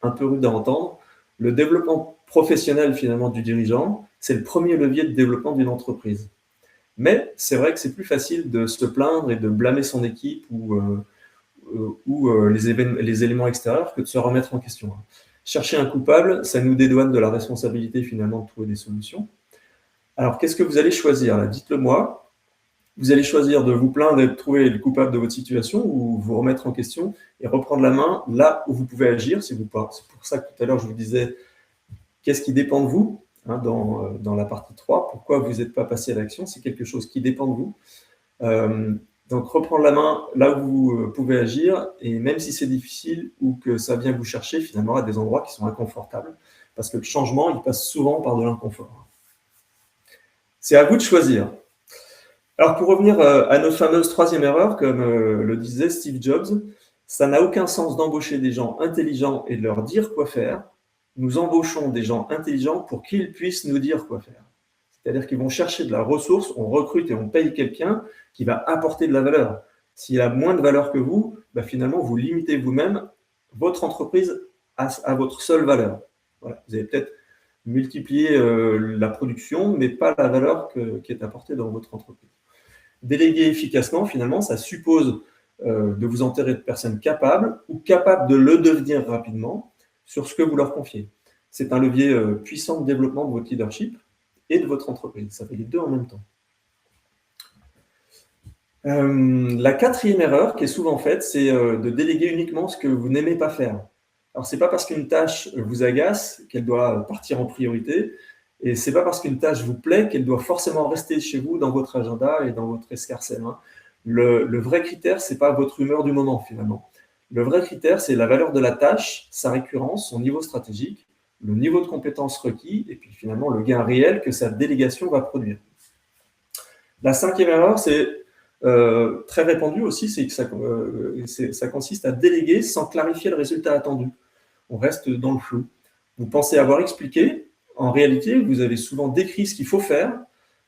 un peu rude à entendre, le développement professionnel finalement du dirigeant, c'est le premier levier de développement d'une entreprise. Mais c'est vrai que c'est plus facile de se plaindre et de blâmer son équipe ou les éléments extérieurs que de se remettre en question. Chercher un coupable, ça nous dédouane de la responsabilité finalement de trouver des solutions. Alors, qu'est-ce que vous allez choisir là? Dites-le moi. Vous allez choisir de vous plaindre et de trouver le coupable de votre situation ou vous remettre en question et reprendre la main là où vous pouvez agir. C'est pour ça que tout à l'heure, je vous disais, qu'est-ce qui dépend de vous hein, dans la partie 3. Pourquoi vous n'êtes pas passé à l'action? C'est quelque chose qui dépend de vous. Donc, reprendre la main là où vous pouvez agir, et même si c'est difficile ou que ça vient vous chercher finalement à des endroits qui sont inconfortables, parce que le changement, il passe souvent par de l'inconfort. C'est à vous de choisir. Alors, pour revenir à notre fameuse troisième erreur, comme le disait Steve Jobs, ça n'a aucun sens d'embaucher des gens intelligents et de leur dire quoi faire. Nous embauchons des gens intelligents pour qu'ils puissent nous dire quoi faire. C'est-à-dire qu'ils vont chercher de la ressource, on recrute et on paye quelqu'un qui va apporter de la valeur. S'il a moins de valeur que vous, bah finalement, vous limitez vous-même votre entreprise à votre seule valeur. Voilà. Vous allez peut-être multiplier la production, mais pas la valeur qui est apportée dans votre entreprise. Déléguer efficacement, finalement, ça suppose de vous entourer de personnes capables ou capables de le devenir rapidement sur ce que vous leur confiez. C'est un levier puissant de développement de votre leadership et de votre entreprise. Ça fait les deux en même temps. La quatrième erreur qui est souvent faite, c'est de déléguer uniquement ce que vous n'aimez pas faire. Alors, ce n'est pas parce qu'une tâche vous agace qu'elle doit partir en priorité, et ce n'est pas parce qu'une tâche vous plaît qu'elle doit forcément rester chez vous dans votre agenda et dans votre escarcelle. Hein. Le vrai critère, ce n'est pas votre humeur du moment, finalement. Le vrai critère, c'est la valeur de la tâche, sa récurrence, son niveau stratégique, le niveau de compétence requis, et puis finalement le gain réel que sa délégation va produire. La cinquième erreur, c'est très répandue aussi, c'est que ça consiste à déléguer sans clarifier le résultat attendu. On reste dans le flou. Vous pensez avoir expliqué, en réalité, vous avez souvent décrit ce qu'il faut faire,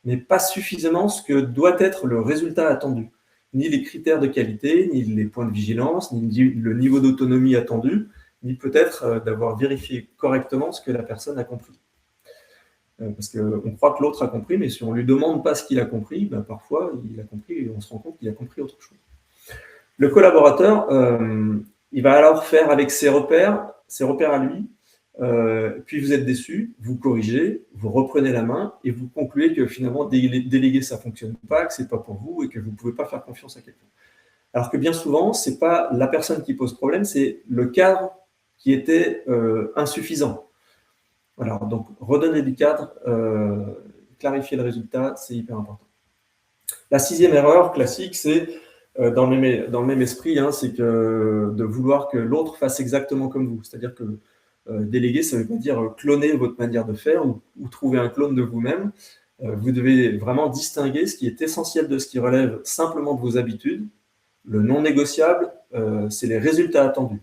mais pas suffisamment ce que doit être le résultat attendu. Ni les critères de qualité, ni les points de vigilance, ni le niveau d'autonomie attendu, ni peut-être d'avoir vérifié correctement ce que la personne a compris. Parce qu'on croit que l'autre a compris, mais si on ne lui demande pas ce qu'il a compris, ben parfois il a compris et on se rend compte qu'il a compris autre chose. Le collaborateur, il va alors faire avec ses repères à lui, puis vous êtes déçu, vous corrigez, vous reprenez la main et vous concluez que finalement déléguer ça ne fonctionne pas, que ce n'est pas pour vous et que vous ne pouvez pas faire confiance à quelqu'un. Alors que bien souvent, ce n'est pas la personne qui pose problème, c'est le cadre qui était insuffisant. Voilà, donc redonner du cadre, clarifier le résultat, c'est hyper important. La sixième erreur classique, c'est dans le même esprit, hein, c'est de vouloir que l'autre fasse exactement comme vous. C'est-à-dire que déléguer, ça ne veut pas dire cloner votre manière de faire ou trouver un clone de vous-même. Vous devez vraiment distinguer ce qui est essentiel de ce qui relève simplement de vos habitudes. Le non négociable, c'est les résultats attendus.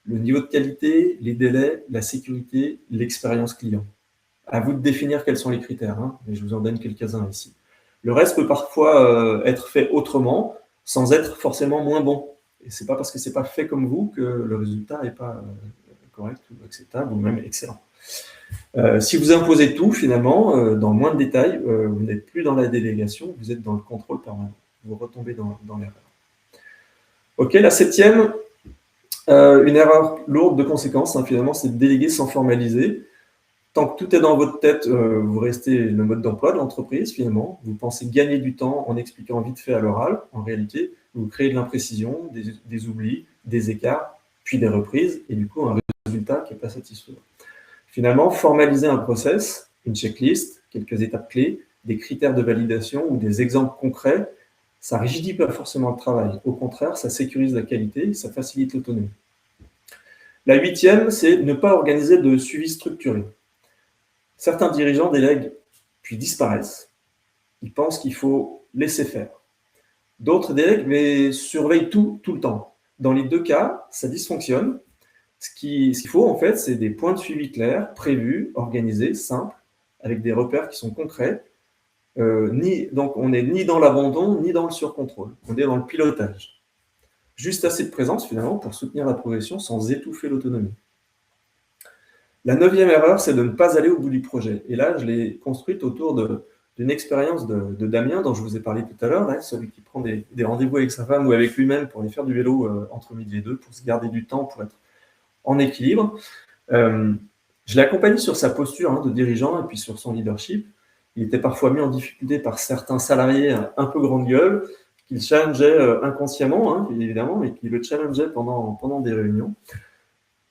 Le niveau de qualité, les délais, la sécurité, l'expérience client. À vous de définir quels sont les critères, hein, mais je vous en donne quelques-uns ici. Le reste peut parfois être fait autrement, sans être forcément moins bon. Et ce n'est pas parce que ce n'est pas fait comme vous que le résultat n'est pas correct ou acceptable ou même excellent. Si vous imposez tout, finalement, dans moins de détails, vous n'êtes plus dans la délégation, vous êtes dans le contrôle permanent. Vous retombez dans l'erreur. Ok, la septième, une erreur lourde de conséquences, hein, finalement, c'est de déléguer sans formaliser. Tant que tout est dans votre tête, vous restez le mode d'emploi de l'entreprise, finalement. Vous pensez gagner du temps en expliquant vite fait à l'oral. En réalité, vous créez de l'imprécision, des oublis, des écarts, puis des reprises, et du coup, un résultat qui n'est pas satisfaisant. Finalement, formaliser un process, une checklist, quelques étapes clés, des critères de validation ou des exemples concrets, ça ne rigidifie pas forcément le travail. Au contraire, ça sécurise la qualité, ça facilite l'autonomie. La huitième, c'est ne pas organiser de suivi structuré. Certains dirigeants délèguent puis disparaissent. Ils pensent qu'il faut laisser faire. D'autres délèguent mais surveillent tout le temps. Dans les deux cas, ça dysfonctionne. Ce qu'il faut, en fait, c'est des points de suivi clairs, prévus, organisés, simples, avec des repères qui sont concrets. Donc, on n'est ni dans l'abandon, ni dans le surcontrôle. On est dans le pilotage. Juste assez de présence, finalement, pour soutenir la progression sans étouffer l'autonomie. La neuvième erreur, c'est de ne pas aller au bout du projet. Et là, je l'ai construite autour d'une expérience de Damien, dont je vous ai parlé tout à l'heure, celui qui prend des rendez-vous avec sa femme ou avec lui-même pour aller faire du vélo entre midi et deux, pour se garder du temps, pour être en équilibre. Je l'ai accompagné sur sa posture de dirigeant et puis sur son leadership. Il était parfois mis en difficulté par certains salariés un peu grande gueule, qu'il challengeait inconsciemment, hein, évidemment, mais qui le challengeait pendant des réunions.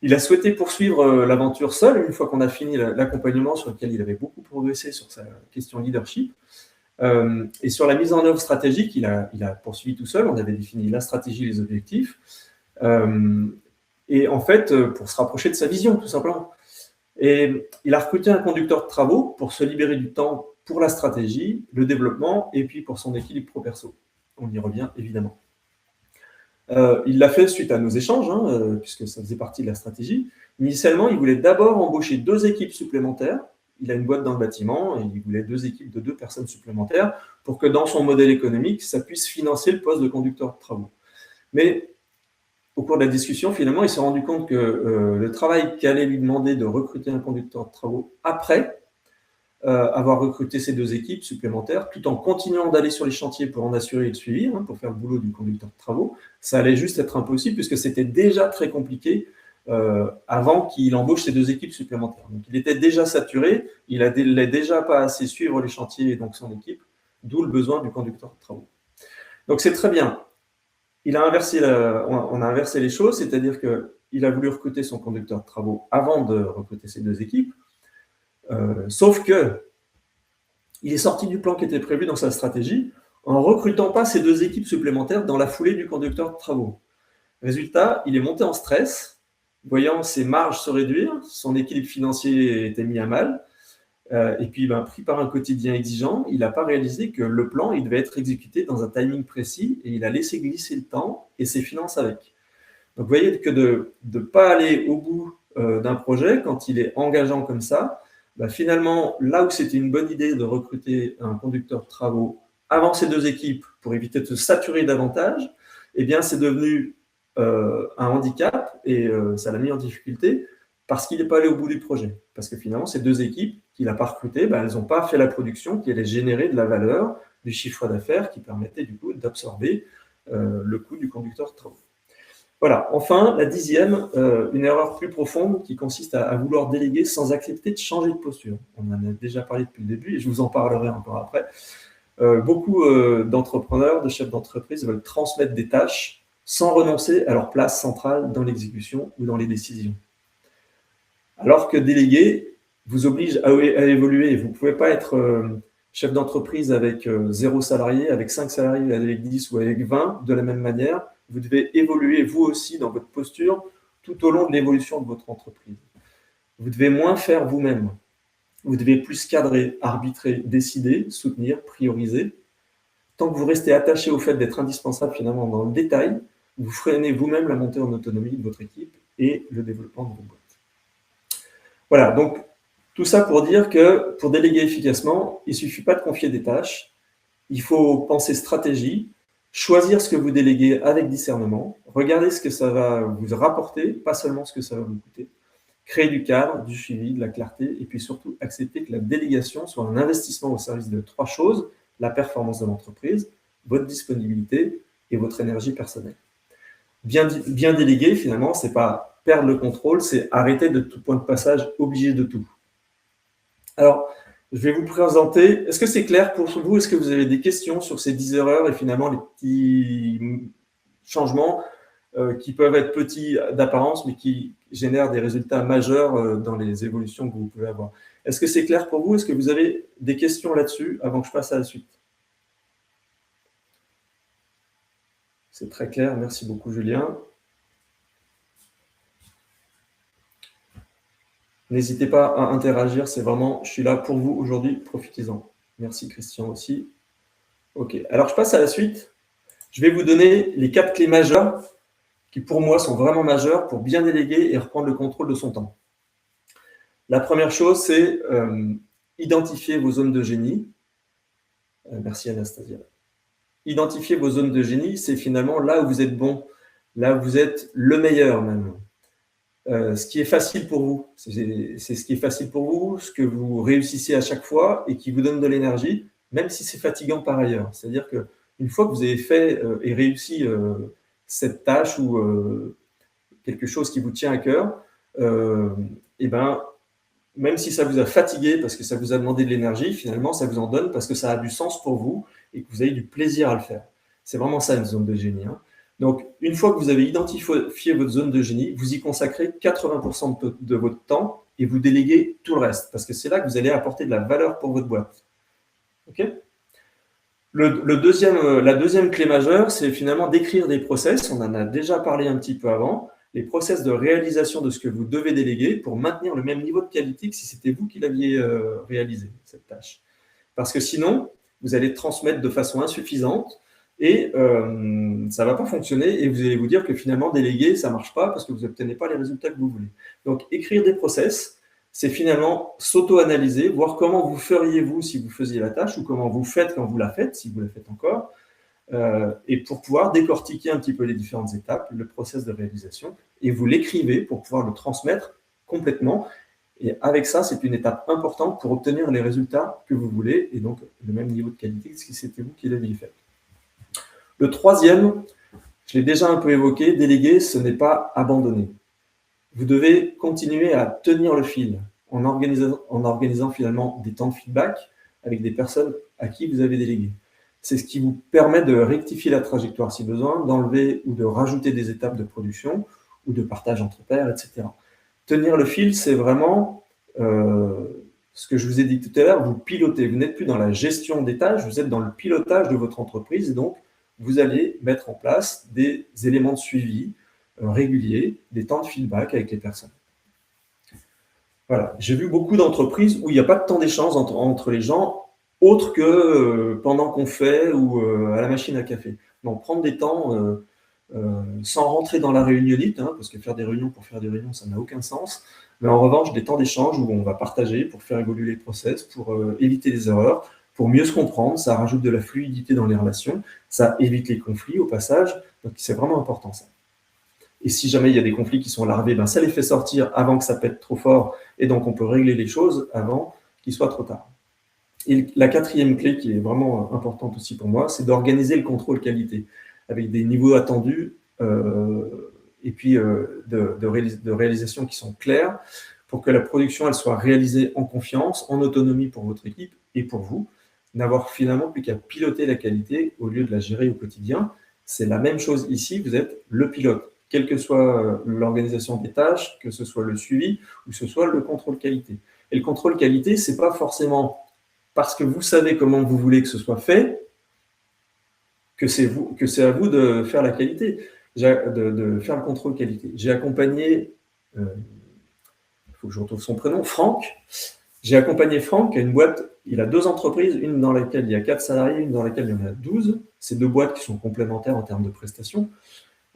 Il a souhaité poursuivre l'aventure seul, une fois qu'on a fini l'accompagnement sur lequel il avait beaucoup progressé sur sa question leadership. Et sur la mise en œuvre stratégique, il a poursuivi tout seul. On avait défini la stratégie, les objectifs. Et en fait, pour se rapprocher de sa vision, tout simplement. Et il a recruté un conducteur de travaux pour se libérer du temps pour la stratégie, le développement, et puis pour son équilibre pro-perso. On y revient, évidemment. Il l'a fait suite à nos échanges, hein, puisque ça faisait partie de la stratégie. Initialement, il voulait d'abord embaucher 2 équipes supplémentaires. Il a une boîte dans le bâtiment et il voulait 2 équipes de 2 personnes supplémentaires pour que dans son modèle économique, ça puisse financer le poste de conducteur de travaux. Mais au cours de la discussion, finalement, il s'est rendu compte que le travail qu'allait lui demander de recruter un conducteur de travaux après avoir recruté ces 2 équipes supplémentaires, tout en continuant d'aller sur les chantiers pour en assurer le suivi, hein, pour faire le boulot du conducteur de travaux, ça allait juste être impossible puisque c'était déjà très compliqué avant qu'il embauche ces 2 équipes supplémentaires. Donc il était déjà saturé, il n'allait déjà pas assez suivre les chantiers et donc son équipe, d'où le besoin du conducteur de travaux. Donc c'est très bien. On a inversé les choses, c'est-à-dire qu'il a voulu recruter son conducteur de travaux avant de recruter ces 2 équipes, sauf que il est sorti du plan qui était prévu dans sa stratégie en recrutant pas ces 2 équipes supplémentaires dans la foulée du conducteur de travaux. Résultat, il est monté en stress, voyant ses marges se réduire, son équilibre financier était mis à mal, et puis pris par un quotidien exigeant, il n'a pas réalisé que le plan il devait être exécuté dans un timing précis et il a laissé glisser le temps et ses finances avec. Donc vous voyez que de ne pas aller au bout d'un projet quand il est engageant comme ça, finalement, là où c'était une bonne idée de recruter un conducteur de travaux avant ces 2 équipes pour éviter de se saturer davantage, eh bien c'est devenu un handicap et ça l'a mis en difficulté parce qu'il n'est pas allé au bout du projet. Parce que finalement, ces 2 équipes qu'il n'a pas recrutées, elles n'ont pas fait la production qui allait générer de la valeur, du chiffre d'affaires qui permettait du coup d'absorber le coût du conducteur de travaux. Voilà. Enfin, la 10e, une erreur plus profonde qui consiste à vouloir déléguer sans accepter de changer de posture. On en a déjà parlé depuis le début et je vous en parlerai encore après. Beaucoup d'entrepreneurs, de chefs d'entreprise veulent transmettre des tâches sans renoncer à leur place centrale dans l'exécution ou dans les décisions. Alors que déléguer vous oblige à évoluer. Vous ne pouvez pas être chef d'entreprise avec 0 salarié, avec 5 salariés, avec 10 ou avec 20 de la même manière. Vous devez évoluer vous aussi dans votre posture tout au long de l'évolution de votre entreprise. Vous devez moins faire vous-même. Vous devez plus cadrer, arbitrer, décider, soutenir, prioriser. Tant que vous restez attaché au fait d'être indispensable finalement dans le détail, vous freinez vous-même la montée en autonomie de votre équipe et le développement de votre boîte. Voilà, donc tout ça pour dire que pour déléguer efficacement, il ne suffit pas de confier des tâches, il faut penser stratégie, choisir ce que vous déléguez avec discernement, regarder ce que ça va vous rapporter, pas seulement ce que ça va vous coûter, créer du cadre, du suivi, de la clarté, et puis surtout accepter que la délégation soit un investissement au service de 3 choses, la performance de l'entreprise, votre disponibilité et votre énergie personnelle. Bien déléguer, finalement, c'est pas perdre le contrôle, c'est arrêter de tout point de passage, obligé de tout. Alors, je vais vous présenter. Est-ce que c'est clair pour vous? Est-ce que vous avez des questions sur ces 10 erreurs et finalement les petits changements qui peuvent être petits d'apparence, mais qui génèrent des résultats majeurs dans les évolutions que vous pouvez avoir? Est-ce que c'est clair pour vous? Est-ce que vous avez des questions là-dessus avant que je passe à la suite? C'est très clair. Merci beaucoup, Julien. N'hésitez pas à interagir, c'est vraiment, je suis là pour vous aujourd'hui, profitez-en. Merci Christian aussi. Ok, alors je passe à la suite. Je vais vous donner les 4 clés majeures qui pour moi sont vraiment majeures pour bien déléguer et reprendre le contrôle de son temps. La première chose, c'est identifier vos zones de génie. Merci Anastasia. Identifier vos zones de génie, c'est finalement là où vous êtes bon, là où vous êtes le meilleur même. Ce qui est facile pour vous, c'est ce qui est facile pour vous, ce que vous réussissez à chaque fois et qui vous donne de l'énergie, même si c'est fatigant par ailleurs. C'est-à-dire qu'une fois que vous avez fait et réussi cette tâche ou quelque chose qui vous tient à cœur, même si ça vous a fatigué parce que ça vous a demandé de l'énergie, finalement, ça vous en donne parce que ça a du sens pour vous et que vous avez du plaisir à le faire. C'est vraiment ça une zone de génie, hein. Donc, une fois que vous avez identifié votre zone de génie, vous y consacrez 80% de votre temps et vous déléguez tout le reste parce que c'est là que vous allez apporter de la valeur pour votre boîte. Ok ? La deuxième clé majeure, c'est finalement d'écrire des process. On en a déjà parlé un petit peu avant. Les process de réalisation de ce que vous devez déléguer pour maintenir le même niveau de qualité que si c'était vous qui l'aviez réalisé, cette tâche. Parce que sinon, vous allez transmettre de façon insuffisante et ça ne va pas fonctionner et vous allez vous dire que finalement, déléguer, ça ne marche pas parce que vous n'obtenez pas les résultats que vous voulez. Donc, écrire des process, c'est finalement s'auto-analyser, voir comment vous feriez vous si vous faisiez la tâche ou comment vous faites quand vous la faites, si vous la faites encore, et pour pouvoir décortiquer un petit peu les différentes étapes, le process de réalisation, et vous l'écrivez pour pouvoir le transmettre complètement. Et avec ça, c'est une étape importante pour obtenir les résultats que vous voulez, et donc le même niveau de qualité que si c'était vous qui l'aviez fait. Le troisième, je l'ai déjà un peu évoqué, déléguer, ce n'est pas abandonner. Vous devez continuer à tenir le fil en organisant finalement des temps de feedback avec des personnes à qui vous avez délégué. C'est ce qui vous permet de rectifier la trajectoire si besoin, d'enlever ou de rajouter des étapes de production ou de partage entre pairs, etc. Tenir le fil, c'est vraiment ce que je vous ai dit tout à l'heure, vous pilotez. Vous n'êtes plus dans la gestion des tâches, vous êtes dans le pilotage de votre entreprise et donc vous allez mettre en place des éléments de suivi réguliers, des temps de feedback avec les personnes. Voilà. J'ai vu beaucoup d'entreprises où il n'y a pas de temps d'échange entre les gens, autre que pendant qu'on fait ou à la machine à café. Donc, prendre des temps sans rentrer dans la réunionnite, hein, parce que faire des réunions pour faire des réunions, ça n'a aucun sens. Mais en revanche, des temps d'échange où on va partager pour faire évoluer les process, pour éviter les erreurs, pour mieux se comprendre, ça rajoute de la fluidité dans les relations, ça évite les conflits au passage, donc c'est vraiment important ça. Et si jamais il y a des conflits qui sont larvés, ben ça les fait sortir avant que ça pète trop fort, et donc on peut régler les choses avant qu'il soit trop tard. Et la quatrième clé qui est vraiment importante aussi pour moi, c'est d'organiser le contrôle qualité, avec des niveaux attendus et puis de réalisation qui sont clairs, pour que la production elle soit réalisée en confiance, en autonomie pour votre équipe et pour vous, n'avoir finalement plus qu'à piloter la qualité au lieu de la gérer au quotidien. C'est la même chose ici, vous êtes le pilote, quelle que soit l'organisation des tâches, que ce soit le suivi ou que ce soit le contrôle qualité. Et le contrôle qualité, c'est pas forcément parce que vous savez comment vous voulez que ce soit fait que c'est à vous de faire la qualité, de faire le contrôle qualité. J'ai accompagné, il faut que je retrouve son prénom, Franck. J'ai accompagné Franck qui a une boîte, il a 2 entreprises, une dans laquelle il y a 4 salariés, une dans laquelle il y en a 12. C'est 2 boîtes qui sont complémentaires en termes de prestations.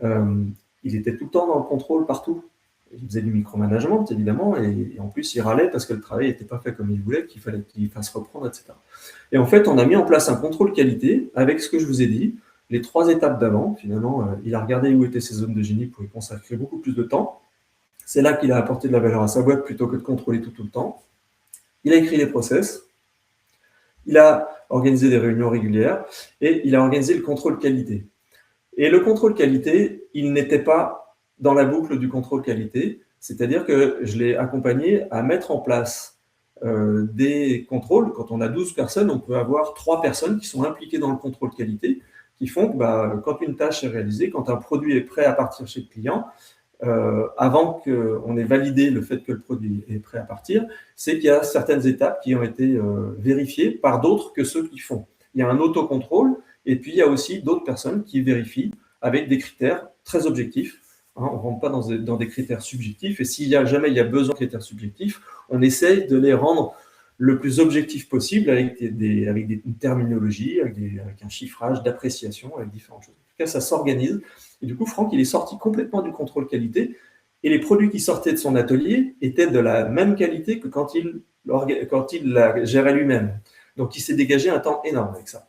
Il était tout le temps dans le contrôle partout. Il faisait du micromanagement, évidemment, et en plus, il râlait parce que le travail n'était pas fait comme il voulait, qu'il fallait qu'il fasse reprendre, etc. Et en fait, on a mis en place un contrôle qualité avec ce que je vous ai dit, les 3 étapes d'avant. Finalement, il a regardé où étaient ses zones de génie pour y consacrer beaucoup plus de temps. C'est là qu'il a apporté de la valeur à sa boîte plutôt que de contrôler tout le temps. Il a écrit les process, il a organisé des réunions régulières et il a organisé le contrôle qualité. Et le contrôle qualité, il n'était pas dans la boucle du contrôle qualité, c'est-à-dire que je l'ai accompagné à mettre en place des contrôles. Quand on a 12 personnes, on peut avoir 3 personnes qui sont impliquées dans le contrôle qualité, qui font que quand une tâche est réalisée, quand un produit est prêt à partir chez le client, avant qu'on ait validé le fait que le produit est prêt à partir, c'est qu'il y a certaines étapes qui ont été vérifiées par d'autres que ceux qui font. Il y a un autocontrôle, et puis il y a aussi d'autres personnes qui vérifient avec des critères très objectifs. On ne rentre pas dans des critères subjectifs, et si jamais il y a besoin de critères subjectifs, on essaye de les rendre le plus objectif possible avec une terminologie, avec un chiffrage d'appréciation, avec différentes choses. En tout cas, ça s'organise. Et du coup, Franck, il est sorti complètement du contrôle qualité, et les produits qui sortaient de son atelier étaient de la même qualité que quand il la gérait lui-même. Donc, il s'est dégagé un temps énorme avec ça.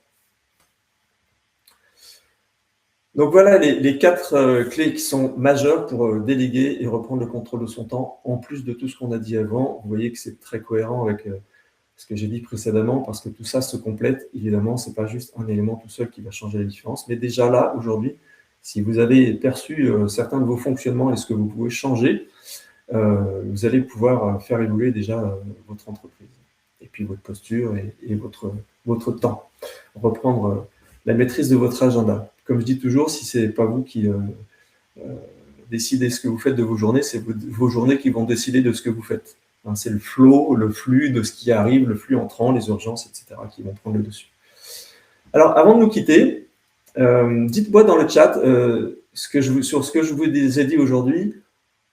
Donc voilà les 4 clés qui sont majeures pour déléguer et reprendre le contrôle de son temps, en plus de tout ce qu'on a dit avant. Vous voyez que c'est très cohérent avec ce que j'ai dit précédemment, parce que tout ça se complète. Évidemment, ce n'est pas juste un élément tout seul qui va changer la différence. Mais déjà là, aujourd'hui, si vous avez perçu certains de vos fonctionnements et ce que vous pouvez changer, vous allez pouvoir faire évoluer déjà votre entreprise. Et puis votre posture et votre temps. Reprendre la maîtrise de votre agenda. Comme je dis toujours, si ce n'est pas vous qui décidez ce que vous faites de vos journées, c'est vos journées qui vont décider de ce que vous faites. Hein, c'est le flow, le flux de ce qui arrive, le flux entrant, les urgences, etc. qui vont prendre le dessus. Alors, avant de nous quitter, dites-moi dans le chat sur ce que je vous ai dit aujourd'hui.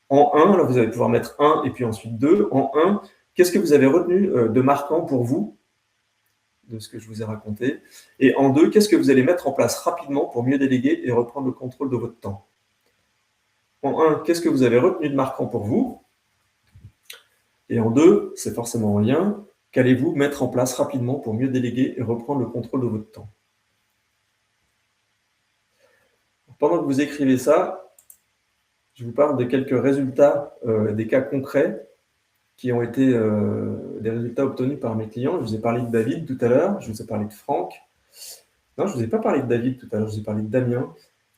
En 1, là, vous allez pouvoir mettre 1 et puis ensuite 2. En 1, qu'est-ce que vous avez retenu de marquant pour vous de ce que je vous ai raconté? Et en 2, qu'est-ce que vous allez mettre en place rapidement pour mieux déléguer et reprendre le contrôle de votre temps? En 1, qu'est-ce que vous avez retenu de marquant pour vous? Et en 2, c'est forcément en lien, qu'allez-vous mettre en place rapidement pour mieux déléguer et reprendre le contrôle de votre temps? Pendant que vous écrivez ça, je vous parle de quelques résultats, des cas concrets qui ont été des résultats obtenus par mes clients. Je vous ai parlé de David tout à l'heure, je vous ai parlé de Franck. Non, je ne vous ai pas parlé de David tout à l'heure, je vous ai parlé de Damien.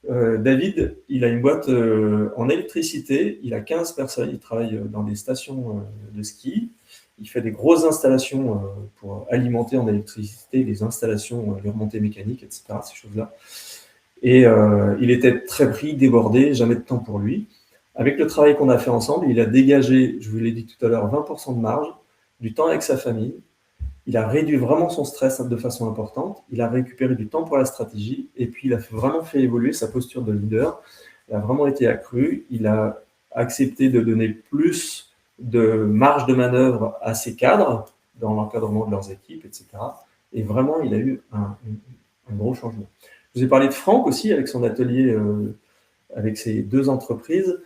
David, il a une boîte en électricité, il a 15 personnes, il travaille dans des stations de ski, il fait des grosses installations pour alimenter en électricité les installations, les remontées mécaniques, etc., ces choses-là. Et il était très pris, débordé, jamais de temps pour lui. Avec le travail qu'on a fait ensemble, il a dégagé, je vous l'ai dit tout à l'heure, 20% de marge, du temps avec sa famille. Il a réduit vraiment son stress de façon importante. Il a récupéré du temps pour la stratégie. Et puis, il a vraiment fait évoluer sa posture de leader. Il a vraiment été accru. Il a accepté de donner plus de marge de manœuvre à ses cadres dans l'encadrement de leurs équipes, etc. Et vraiment, il a eu un gros changement. Je vous ai parlé de Franck aussi, avec son atelier, avec ses 2 entreprises.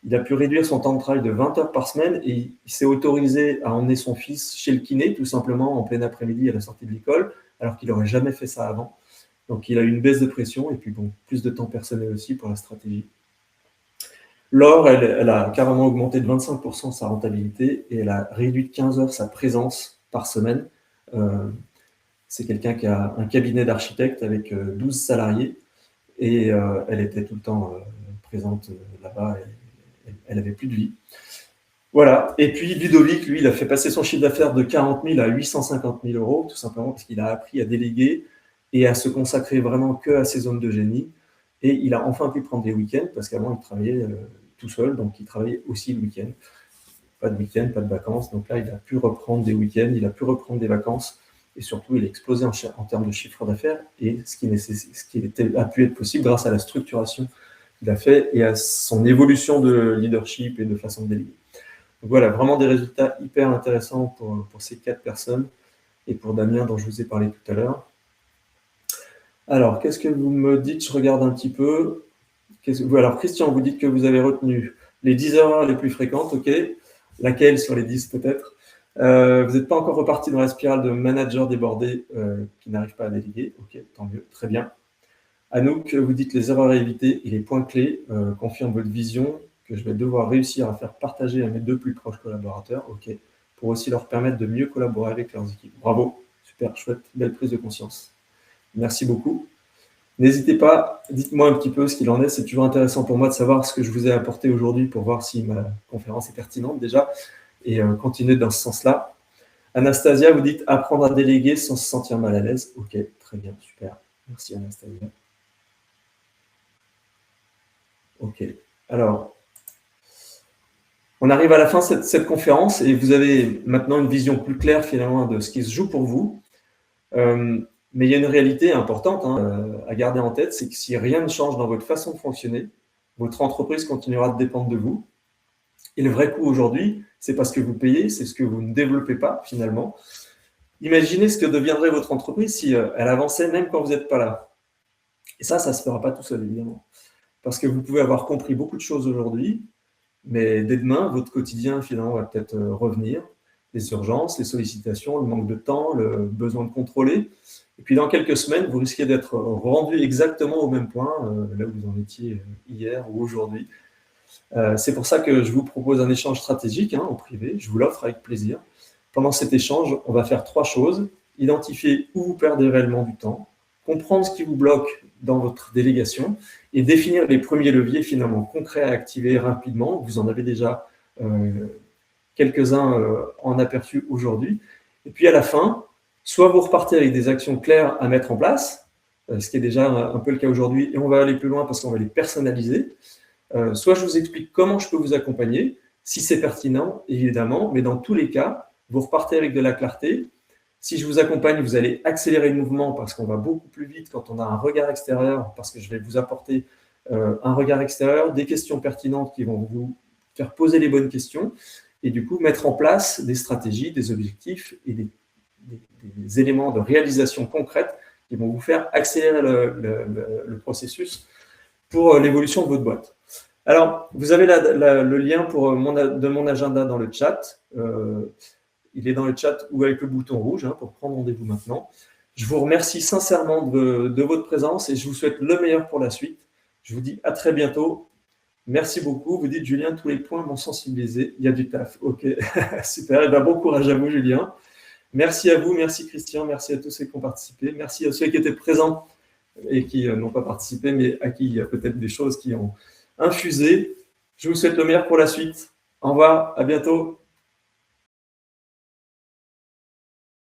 Il a pu réduire son temps de travail de 20 heures par semaine et il s'est autorisé à emmener son fils chez le kiné, tout simplement en plein après-midi à la sortie de l'école, alors qu'il n'aurait jamais fait ça avant. Donc il a eu une baisse de pression et puis bon, plus de temps personnel aussi pour la stratégie. Laure, elle a carrément augmenté de 25% sa rentabilité et elle a réduit de 15 heures sa présence par semaine. C'est quelqu'un qui a un cabinet d'architecte avec 12 salariés et elle était tout le temps présente là-bas. Elle n'avait plus de vie. Voilà. Et puis Ludovic, lui, il a fait passer son chiffre d'affaires de 40 000 à 850 000 euros, tout simplement parce qu'il a appris à déléguer et à se consacrer vraiment que à ses zones de génie. Et il a enfin pu prendre des week-ends, parce qu'avant, il travaillait tout seul, donc il travaillait aussi le week-end. Pas de week-end, pas de vacances. Donc là, il a pu reprendre des week-ends, il a pu reprendre des vacances. Et surtout, il a explosé en termes de chiffre d'affaires. Et ce qui a pu être possible grâce à la structuration qu'il a fait et à son évolution de leadership et de façon de déléguer. Donc voilà, vraiment des résultats hyper intéressants pour ces 4 personnes et pour Damien dont je vous ai parlé tout à l'heure. Alors, qu'est-ce que vous me dites? Je regarde un petit peu. Alors, Christian, vous dites que vous avez retenu les 10 erreurs les plus fréquentes, ok. Laquelle sur les 10 peut-être? Vous n'êtes pas encore reparti dans la spirale de manager débordé qui n'arrive pas à déléguer, ok, tant mieux, très bien. Anouk, vous dites les erreurs à éviter et les points clés confirment votre vision que je vais devoir réussir à faire partager à mes 2 plus proches collaborateurs, ok, pour aussi leur permettre de mieux collaborer avec leurs équipes. Bravo, super chouette, belle prise de conscience. Merci beaucoup. N'hésitez pas, dites-moi un petit peu ce qu'il en est. C'est toujours intéressant pour moi de savoir ce que je vous ai apporté aujourd'hui pour voir si ma conférence est pertinente déjà et continuer dans ce sens-là. Anastasia, vous dites apprendre à déléguer sans se sentir mal à l'aise. Ok, très bien, super. Merci Anastasia. Ok, alors, on arrive à la fin de cette conférence et vous avez maintenant une vision plus claire finalement de ce qui se joue pour vous. Mais il y a une réalité importante à garder en tête, c'est que si rien ne change dans votre façon de fonctionner, votre entreprise continuera de dépendre de vous. Et le vrai coût aujourd'hui, c'est pas ce que vous payez, c'est ce que vous ne développez pas finalement. Imaginez ce que deviendrait votre entreprise si elle avançait même quand vous n'êtes pas là. Et ça ne se fera pas tout seul évidemment. Parce que vous pouvez avoir compris beaucoup de choses aujourd'hui, mais dès demain, votre quotidien finalement va peut-être revenir. Les urgences, les sollicitations, le manque de temps, le besoin de contrôler. Et puis dans quelques semaines, vous risquez d'être rendu exactement au même point, là où vous en étiez hier ou aujourd'hui. C'est pour ça que je vous propose un échange stratégique en privé. Je vous l'offre avec plaisir. Pendant cet échange, on va faire 3 choses. Identifier où vous perdez réellement du temps, comprendre ce qui vous bloque dans votre délégation et définir les premiers leviers finalement concrets à activer rapidement. Vous en avez déjà quelques-uns en aperçu aujourd'hui. Et puis à la fin, soit vous repartez avec des actions claires à mettre en place, ce qui est déjà un peu le cas aujourd'hui, et on va aller plus loin parce qu'on va les personnaliser. Soit je vous explique comment je peux vous accompagner, si c'est pertinent, évidemment, mais dans tous les cas, vous repartez avec de la clarté. Si je vous accompagne, vous allez accélérer le mouvement parce qu'on va beaucoup plus vite quand on a un regard extérieur, parce que je vais vous apporter un regard extérieur, des questions pertinentes qui vont vous faire poser les bonnes questions, et du coup mettre en place des stratégies, des objectifs et des éléments de réalisation concrète qui vont vous faire accélérer le processus pour l'évolution de votre boîte. Alors, vous avez le lien de mon agenda dans le chat. Il est dans le chat ou avec le bouton rouge pour prendre rendez-vous maintenant. Je vous remercie sincèrement de votre présence et je vous souhaite le meilleur pour la suite. Je vous dis à très bientôt. Merci beaucoup. Vous dites, Julien, tous les points m'ont sensibilisé. Il y a du taf. OK, super. Et bon courage à vous, Julien. Merci à vous, merci Christian, merci à tous ceux qui ont participé, merci à ceux qui étaient présents et qui n'ont pas participé, mais à qui il y a peut-être des choses qui ont infusé. Je vous souhaite le meilleur pour la suite. Au revoir, à bientôt.